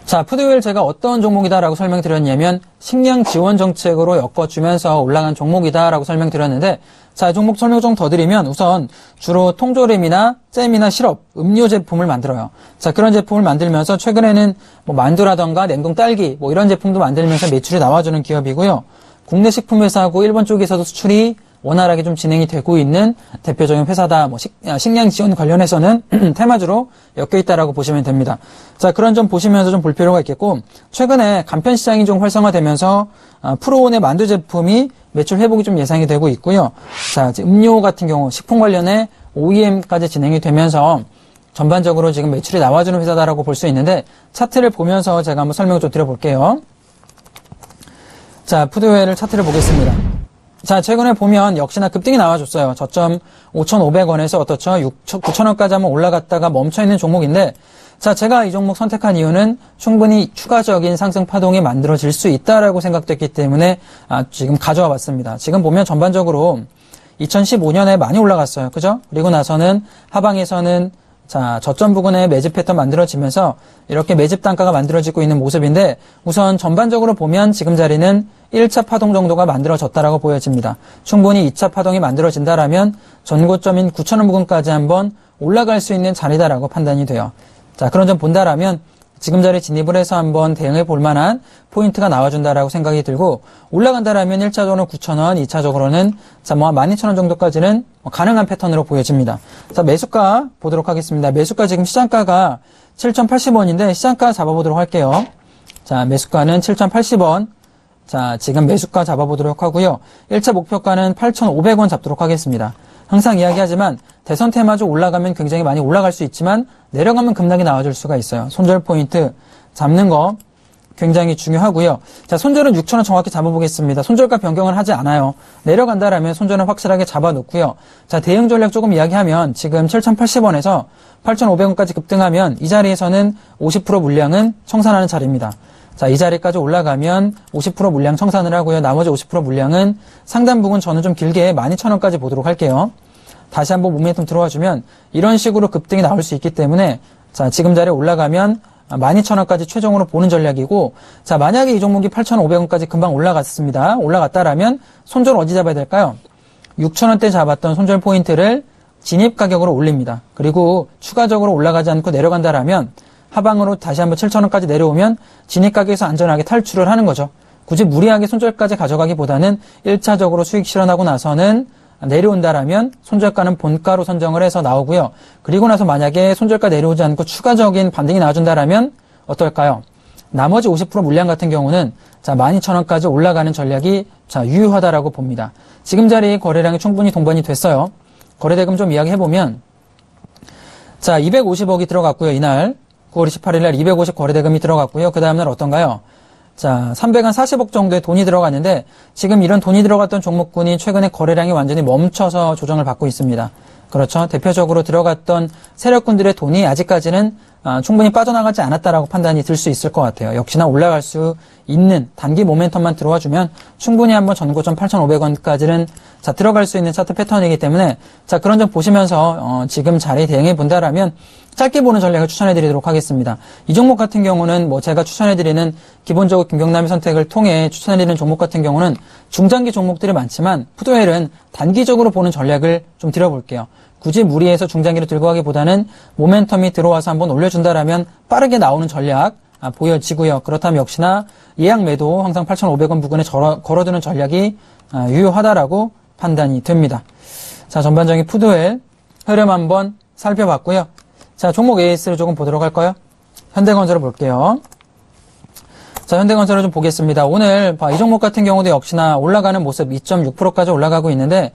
자, 푸드웰 제가 어떤 종목이다라고 설명드렸냐면 식량 지원 정책으로 엮어주면서 올라간 종목이다라고 설명드렸는데 자, 이 종목 설명 좀 더 드리면 우선 주로 통조림이나 잼이나 시럽, 음료 제품을 만들어요. 자, 그런 제품을 만들면서 최근에는 뭐 만두라던가 냉동 딸기 뭐 이런 제품도 만들면서 매출이 나와주는 기업이고요. 국내 식품회사하고 일본 쪽에서도 수출이 원활하게 좀 진행이 되고 있는 대표적인 회사다. 뭐 식량 지원 관련해서는 테마주로 엮여 있다라고 보시면 됩니다. 자, 그런 점 보시면서 좀 볼 필요가 있겠고 최근에 간편 시장이 좀 활성화되면서 프로온의 만두 제품이 매출 회복이 좀 예상이 되고 있고요. 자, 음료 같은 경우 식품 관련해 OEM까지 진행이 되면서 전반적으로 지금 매출이 나와주는 회사다라고 볼 수 있는데 차트를 보면서 제가 한번 설명을 좀 드려볼게요. 자, 푸드웰을 차트를 보겠습니다. 자, 최근에 보면 역시나 급등이 나와줬어요. 저점 5,500원에서 어떻죠? 9,000원까지 한번 올라갔다가 멈춰있는 종목인데 자, 제가 이 종목 선택한 이유는 충분히 추가적인 상승 파동이 만들어질 수 있다라고 생각됐기 때문에 지금 가져와 봤습니다. 지금 보면 전반적으로 2015년에 많이 올라갔어요. 그죠? 그리고 나서는 하방에서는 자, 저점 부근에 매집 패턴 만들어지면서 이렇게 매집 단가가 만들어지고 있는 모습인데 우선 전반적으로 보면 지금 자리는 1차 파동 정도가 만들어졌다라고 보여집니다. 충분히 2차 파동이 만들어진다라면 전고점인 9,000원 부근까지 한번 올라갈 수 있는 자리다라고 판단이 돼요. 자, 그런 점 본다라면 지금 자리에 진입을 해서 한번 대응해 볼 만한 포인트가 나와준다라고 생각이 들고 올라간다라면 1차적으로는 9,000원, 2차적으로는 자, 뭐 12,000원 정도까지는 가능한 패턴으로 보여집니다. 자, 매수가 보도록 하겠습니다. 매수가 지금 시장가가 7,080원인데 시장가 잡아보도록 할게요. 자, 매수가는 7,080원. 자, 지금 매수가 잡아보도록 하고요. 1차 목표가는 8,500원 잡도록 하겠습니다. 항상 이야기하지만 대선 테마주 올라가면 굉장히 많이 올라갈 수 있지만 내려가면 급락이 나와줄 수가 있어요. 손절 포인트 잡는 거 굉장히 중요하고요. 자, 손절은 6,000원 정확히 잡아보겠습니다. 손절가 변경을 하지 않아요. 내려간다라면 손절은 확실하게 잡아놓고요. 자, 대응 전략 조금 이야기하면 지금 7,080원에서 8,500원까지 급등하면 이 자리에서는 50% 물량은 청산하는 자리입니다. 자, 이 자리까지 올라가면 50% 물량 청산을 하고요. 나머지 50% 물량은 상단 부분 저는 좀 길게 12,000원까지 보도록 할게요. 다시 한번 모멘텀 들어와주면 이런 식으로 급등이 나올 수 있기 때문에 자, 지금 자리에 올라가면 12,000원까지 최종으로 보는 전략이고 자, 만약에 이 종목이 8,500원까지 금방 올라갔습니다. 올라갔다라면 손절 어디 잡아야 될까요? 6,000원대 잡았던 손절 포인트를 진입 가격으로 올립니다. 그리고 추가적으로 올라가지 않고 내려간다라면 하방으로 다시 한번 7,000원까지 내려오면 진입 가격에서 안전하게 탈출을 하는 거죠. 굳이 무리하게 손절까지 가져가기보다는 1차적으로 수익 실현하고 나서는 내려온다라면 손절가는 본가로 선정을 해서 나오고요. 그리고 나서 만약에 손절가 내려오지 않고 추가적인 반등이 나와준다라면 어떨까요? 나머지 50% 물량 같은 경우는 자, 12,000원까지 올라가는 전략이 자, 유효하다라고 봅니다. 지금 자리 거래량이 충분히 동반이 됐어요. 거래대금 좀 이야기해보면 자, 250억이 들어갔고요. 이날 9월 28일 날 250 거래대금이 들어갔고요. 그 다음날 어떤가요? 자, 340억 정도의 돈이 들어갔는데 지금 이런 돈이 들어갔던 종목군이 최근에 거래량이 완전히 멈춰서 조정을 받고 있습니다. 그렇죠. 대표적으로 들어갔던 세력군들의 돈이 아직까지는 충분히 빠져나가지 않았다라고 판단이 들 수 있을 것 같아요. 역시나 올라갈 수 있는 단기 모멘텀만 들어와주면 충분히 한번 전고점 8,500원까지는 자, 들어갈 수 있는 차트 패턴이기 때문에 자, 그런 점 보시면서 지금 자리 대응해 본다라면 짧게 보는 전략을 추천해 드리도록 하겠습니다. 이 종목 같은 경우는 뭐 제가 추천해 드리는 기본적으로 김경남의 선택을 통해 추천해 드리는 종목 같은 경우는 중장기 종목들이 많지만 푸드웰은 단기적으로 보는 전략을 좀 드려볼게요. 굳이 무리해서 중장기로 들고 가기보다는 모멘텀이 들어와서 한번 올려준다라면 빠르게 나오는 전략 보여지고요. 그렇다면 역시나 예약 매도 항상 8,500원 부근에 걸어두는 전략이 유효하다라고 판단이 됩니다. 자, 전반적인 푸드웰 흐름 한번 살펴봤고요. 자, 종목 AS를 조금 보도록 할까요? 현대건설을 볼게요. 자, 현대건설을 좀 보겠습니다. 오늘 이 종목 같은 경우도 역시나 올라가는 모습 2.6%까지 올라가고 있는데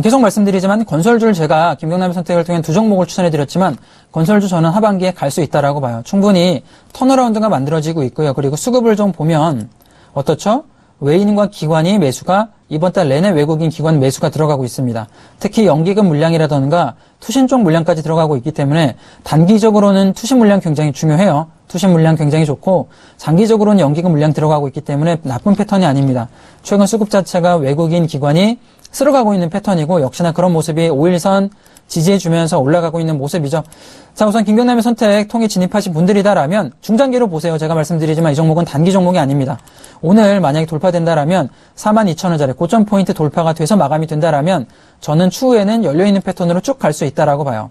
계속 말씀드리지만 건설주를 제가 김경남의 선택을 통해 두 종목을 추천해드렸지만 건설주 저는 하반기에 갈 수 있다라고 봐요. 충분히 턴어라운드가 만들어지고 있고요. 그리고 수급을 좀 보면 어떻죠? 외인과 기관이 매수가 이번 달 내내 외국인 기관 매수가 들어가고 있습니다. 특히 연기금 물량이라던가 투신 쪽 물량까지 들어가고 있기 때문에 단기적으로는 투신 물량 굉장히 중요해요. 투신 물량 굉장히 좋고 장기적으로는 연기금 물량 들어가고 있기 때문에 나쁜 패턴이 아닙니다. 최근 수급 자체가 외국인 기관이 쓸어가고 있는 패턴이고 역시나 그런 모습이 5일선 지지해주면서 올라가고 있는 모습이죠. 자, 우선 김경남의 선택 통해 진입하신 분들이다라면 중장기로 보세요. 제가 말씀드리지만 이 종목은 단기 종목이 아닙니다. 오늘 만약에 돌파된다라면 42,000원짜리 고점 포인트 돌파가 돼서 마감이 된다라면 저는 추후에는 열려있는 패턴으로 쭉 갈 수 있다라고 봐요.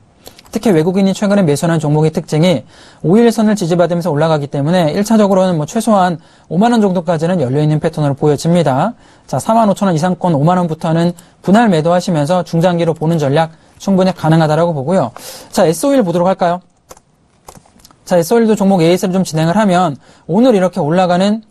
특히 외국인이 최근에 매수하는 종목의 특징이 5일선을 지지받으면서 올라가기 때문에 1차적으로는 최소한 5만원 정도까지는 열려있는 패턴으로 보여집니다. 자, 45,000원 이상권 5만원부터는 분할 매도하시면서 중장기로 보는 전략 충분히 가능하다라고 보고요. 자, S-오일 보도록 할까요? 자, S-오일도 종목 AS를 좀 진행을 하면 오늘 이렇게 올라가는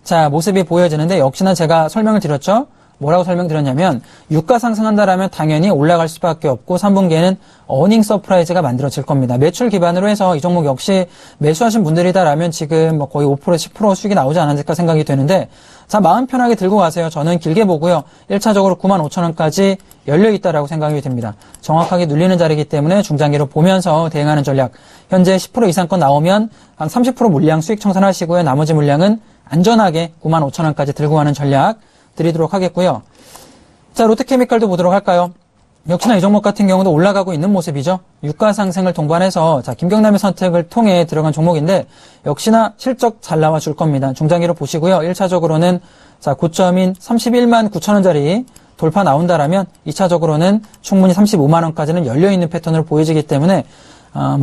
자, 모습이 보여지는데 역시나 제가 설명을 드렸죠. 뭐라고 설명드렸냐면 유가 상승한다라면 당연히 올라갈 수밖에 없고 3분기에는 어닝 서프라이즈가 만들어질 겁니다. 매출 기반으로 해서 이 종목 역시 매수하신 분들이다라면 지금 거의 5% 10% 수익이 나오지 않았을까 생각이 되는데 자, 마음 편하게 들고 가세요. 저는 길게 보고요. 1차적으로 95,000원까지 열려있다라고 생각이 됩니다. 정확하게 눌리는 자리이기 때문에 중장기로 보면서 대응하는 전략. 현재 10% 이상권 나오면 한 30% 물량 수익 청산하시고요. 나머지 물량은 안전하게 95,000원까지 들고 가는 전략 드리도록 하겠고요. 자, 롯데케미칼도 보도록 할까요? 역시나 이 종목 같은 경우도 올라가고 있는 모습이죠. 유가 상승을 동반해서 자, 김경남의 선택을 통해 들어간 종목인데 역시나 실적 잘 나와 줄 겁니다. 중장기로 보시고요. 1차적으로는 자, 고점인 31만 9천원짜리 돌파 나온다라면 2차적으로는 충분히 35만원까지는 열려있는 패턴으로 보여지기 때문에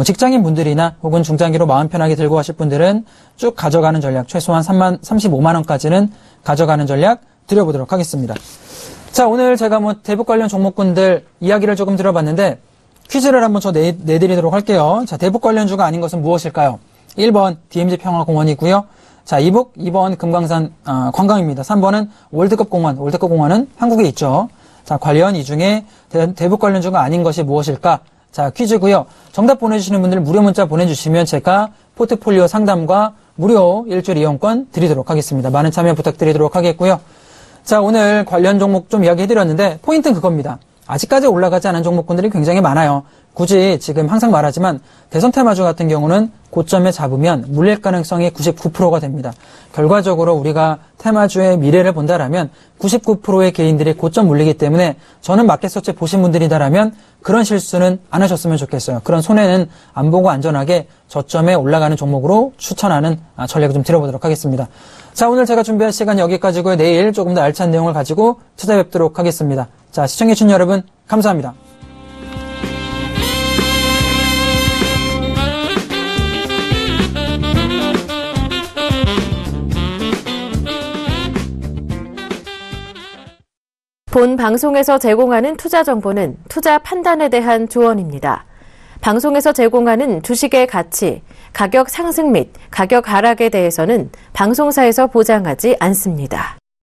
직장인 분들이나 혹은 중장기로 마음 편하게 들고 가실 분들은 쭉 가져가는 전략 최소한 35만원까지는 가져가는 전략 드려보도록 하겠습니다. 자, 오늘 제가 대북 관련 종목군들 이야기를 조금 들어봤는데 퀴즈를 한번 내드리도록 할게요. 자, 대북 관련주가 아닌 것은 무엇일까요? 1번 DMZ 평화공원이고요. 자, 2번 금강산 관광입니다. 3번은 월드컵 공원. 월드컵 공원은 한국에 있죠. 자, 관련 이 중에 대북 관련주가 아닌 것이 무엇일까? 자, 퀴즈고요. 정답 보내주시는 분들 무료 문자 보내주시면 제가 포트폴리오 상담과 무료 일주일 이용권 드리도록 하겠습니다. 많은 참여 부탁드리도록 하겠고요. 자, 오늘 관련 종목 좀 이야기해드렸는데 포인트는 그겁니다. 아직까지 올라가지 않은 종목군들이 굉장히 많아요. 굳이 지금 항상 말하지만 대선 테마주 같은 경우는 고점에 잡으면 물릴 가능성이 99%가 됩니다. 결과적으로 우리가 테마주의 미래를 본다라면 99%의 개인들이 고점 물리기 때문에 저는 마켓서치 보신 분들이다라면 그런 실수는 안 하셨으면 좋겠어요. 그런 손해는 안 보고 안전하게 저점에 올라가는 종목으로 추천하는 전략을 좀 드려보도록 하겠습니다. 자, 오늘 제가 준비한 시간 여기까지고요. 내일 조금 더 알찬 내용을 가지고 찾아뵙도록 하겠습니다. 자, 시청해주신 여러분 감사합니다. 본 방송에서 제공하는 투자 정보는 투자 판단에 대한 조언입니다. 방송에서 제공하는 주식의 가치, 가격 상승 및 가격 하락에 대해서는 방송사에서 보장하지 않습니다.